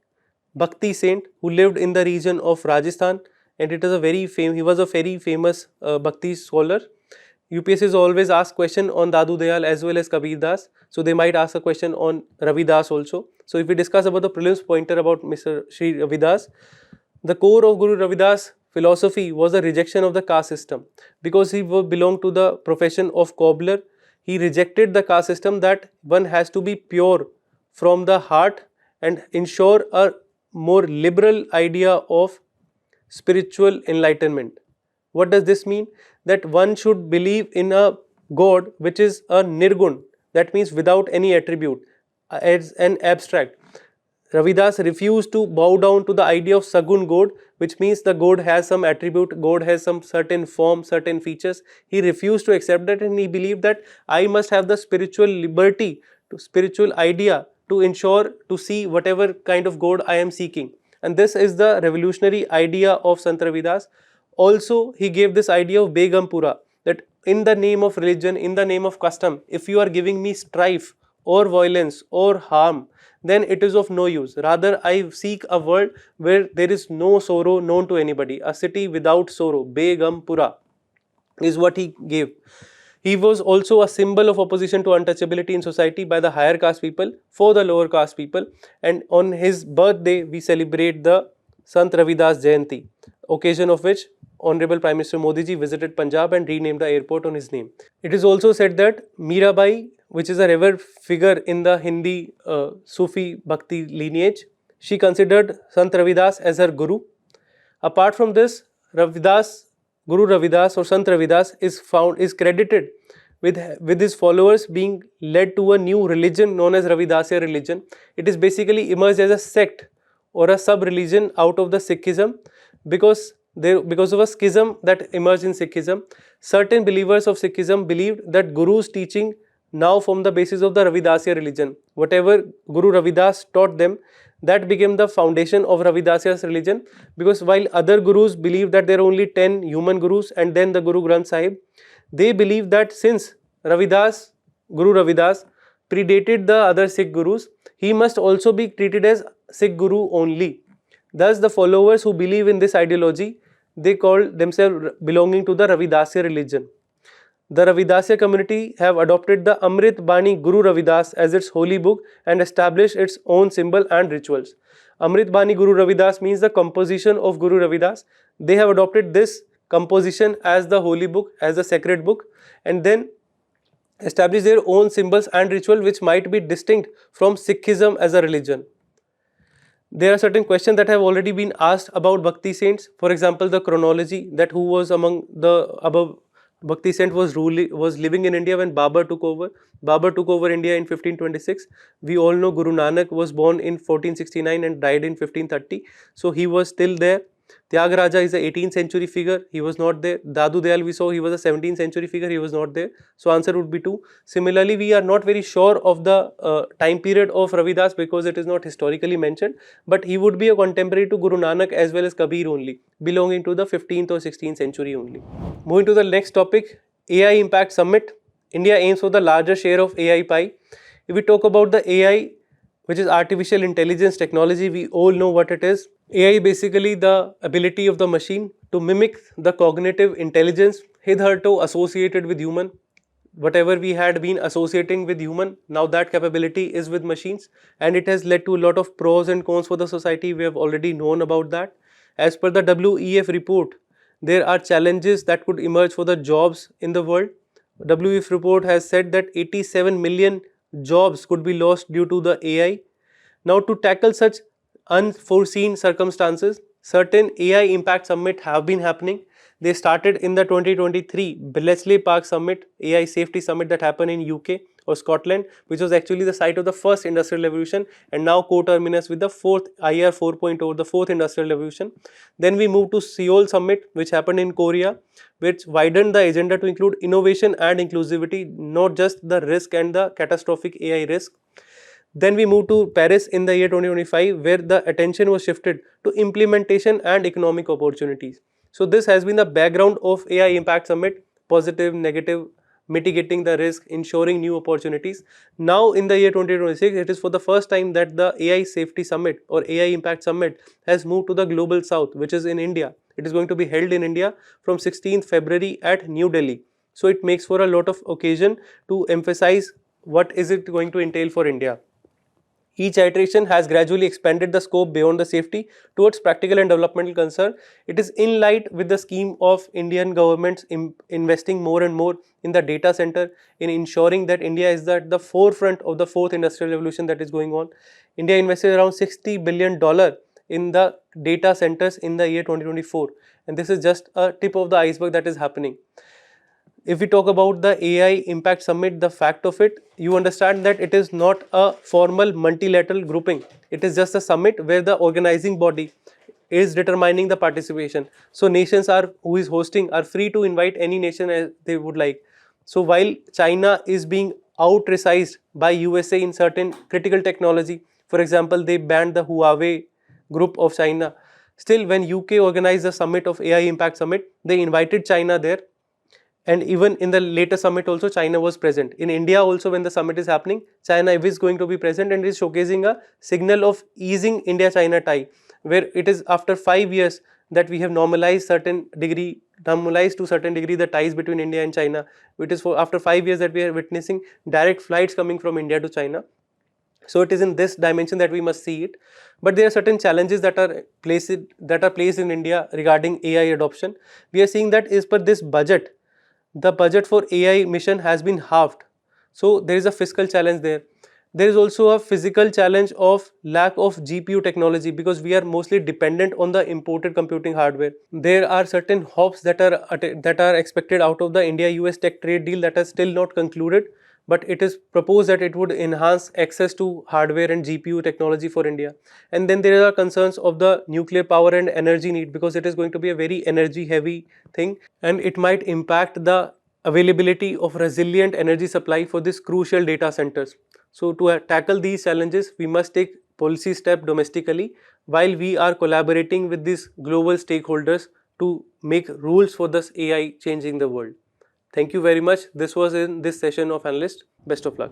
Bhakti saint who lived in the region of Rajasthan, and it is he was a very famous Bhakti scholar. UPSC has always asked question on Dadu Dayal as well as Kabir Das, so they might ask a question on Ravidas also. So if we discuss about the prelims pointer about Mr. Sri Ravidas, the core of Guru Ravidas philosophy was a rejection of the caste system. Because he belonged to the profession of cobbler, he rejected the caste system that one has to be pure from the heart and ensure a more liberal idea of spiritual enlightenment. What does this mean? That one should believe in a God which is a nirgun, that means without any attribute, as an abstract. Ravidas refused to bow down to the idea of Sagun God, which means the God has some attribute, God has some certain form, certain features. He refused to accept that, and he believed that I must have the spiritual liberty, spiritual idea to ensure to see whatever kind of God I am seeking. And this is the revolutionary idea of Sant Ravidas. Also, he gave this idea of Begumpura, that in the name of religion, in the name of custom, if you are giving me strife or violence or harm, then it is of no use. Rather, I seek a world where there is no sorrow known to anybody. A city without sorrow, Begumpura, is what he gave. He was also a symbol of opposition to untouchability in society by the higher caste people for the lower caste people. And on his birthday, we celebrate the Sant Ravidas Jayanti, occasion of which Honorable Prime Minister Modi ji visited Punjab and renamed the airport on his name. It is also said that Mirabai which is a revered figure in the Hindi Sufi Bhakti lineage. She considered Sant Ravidas as her guru. Apart from this, Guru Ravidas or Sant Ravidas is credited with his followers being led to a new religion known as Ravidasya religion. It is basically emerged as a sect or a sub-religion out of the Sikhism because of a schism that emerged in Sikhism. Certain believers of Sikhism believed that Guru's teaching now form the basis of the Ravidasya religion. Whatever Guru Ravidas taught them, that became the foundation of Ravidasya's religion, because while other gurus believe that there are only 10 human gurus and then the Guru Granth Sahib, they believe that since Guru Ravidas predated the other Sikh gurus, he must also be treated as Sikh guru only. Thus, the followers who believe in this ideology, they call themselves belonging to the Ravidasya religion. The Ravidasya community have adopted the Amrit Bani Guru Ravidas as its holy book and established its own symbol and rituals. Amrit Bani Guru Ravidas means the composition of Guru Ravidas. They have adopted this composition as the holy book, as the sacred book, and then established their own symbols and ritual which might be distinct from Sikhism as a religion. There are certain questions that have already been asked about Bhakti saints. For example, the chronology, that who was among the above Bhakti saint was living in India when Babur took over. Babur took over India in 1526. We all know Guru Nanak was born in 1469 and died in 1530. So he was still there. Tyagaraja is a 18th century figure. He was not there. Dadu Dayal we saw, he was a 17th century figure. He was not there. So answer would be 2. Similarly, we are not very sure of the time period of Ravidas because it is not historically mentioned. But he would be a contemporary to Guru Nanak as well as Kabir only, belonging to the 15th or 16th century only. Moving to the next topic, AI Impact Summit. India aims for the larger share of AI pie. If we talk about the AI, which is artificial intelligence technology, we all know what it is. AI basically the ability of the machine to mimic the cognitive intelligence hitherto associated with human. Whatever we had been associating with human, now that capability is with machines, and it has led to a lot of pros and cons for the society. We have already known about that. As per the WEF report, there are challenges that could emerge for the jobs in the world. WEF report has said that 87 million jobs could be lost due to the AI. Now, to tackle such unforeseen circumstances, certain AI Impact Summit have been happening. They started in the 2023 Bletchley Park Summit, AI Safety Summit that happened in UK or Scotland, which was actually the site of the first industrial revolution, and now co-terminus with the fourth IR 4.0, the fourth industrial revolution. Then we moved to Seoul Summit, which happened in Korea, which widened the agenda to include innovation and inclusivity, not just the risk and the catastrophic AI risk. Then we moved to Paris in the year 2025, where the attention was shifted to implementation and economic opportunities. So this has been the background of AI Impact Summit: positive, negative, mitigating the risk, ensuring new opportunities. Now in the year 2026, it is for the first time that the AI Safety Summit or AI Impact Summit has moved to the Global South, which is in India. It is going to be held in India from 16th February at New Delhi. So it makes for a lot of occasion to emphasize what is it going to entail for India. Each iteration has gradually expanded the scope beyond the safety towards practical and developmental concern. It is in light with the scheme of Indian governments investing more and more in the data center, in ensuring that India is at the forefront of the fourth industrial revolution that is going on. India invested around $60 billion in the data centers in the year 2024, and this is just a tip of the iceberg that is happening. If we talk about the AI Impact Summit, the fact of it, you understand that it is not a formal multilateral grouping. It is just a summit where the organizing body is determining the participation. So nations who is hosting are free to invite any nation as they would like. So while China is being outresized by USA in certain critical technology, for example, they banned the Huawei group of China. Still, when UK organized the summit of AI Impact Summit, they invited China there. And even in the later summit also, China was present. In India also, when the summit is happening, China is going to be present and is showcasing a signal of easing India-China tie, where it is after 5 years that we have normalized to certain degree the ties between India and China. It is after 5 years that we are witnessing direct flights coming from India to China. So it is in this dimension that we must see it. But there are certain challenges that are placed in India regarding AI adoption. We are seeing that as per this budget, the budget for AI mission has been halved. So there is a fiscal challenge there. There is also a physical challenge of lack of GPU technology, because we are mostly dependent on the imported computing hardware. There are certain hops that are expected out of the India-US tech trade deal that are still not concluded, but it is proposed that it would enhance access to hardware and GPU technology for India. And then there are concerns of the nuclear power and energy need, because it is going to be a very energy heavy thing, and it might impact the availability of resilient energy supply for these crucial data centers. So to tackle these challenges, we must take policy step domestically while we are collaborating with these global stakeholders to make rules for this AI changing the world. Thank you very much. This was in this session of Analyst. Best of luck.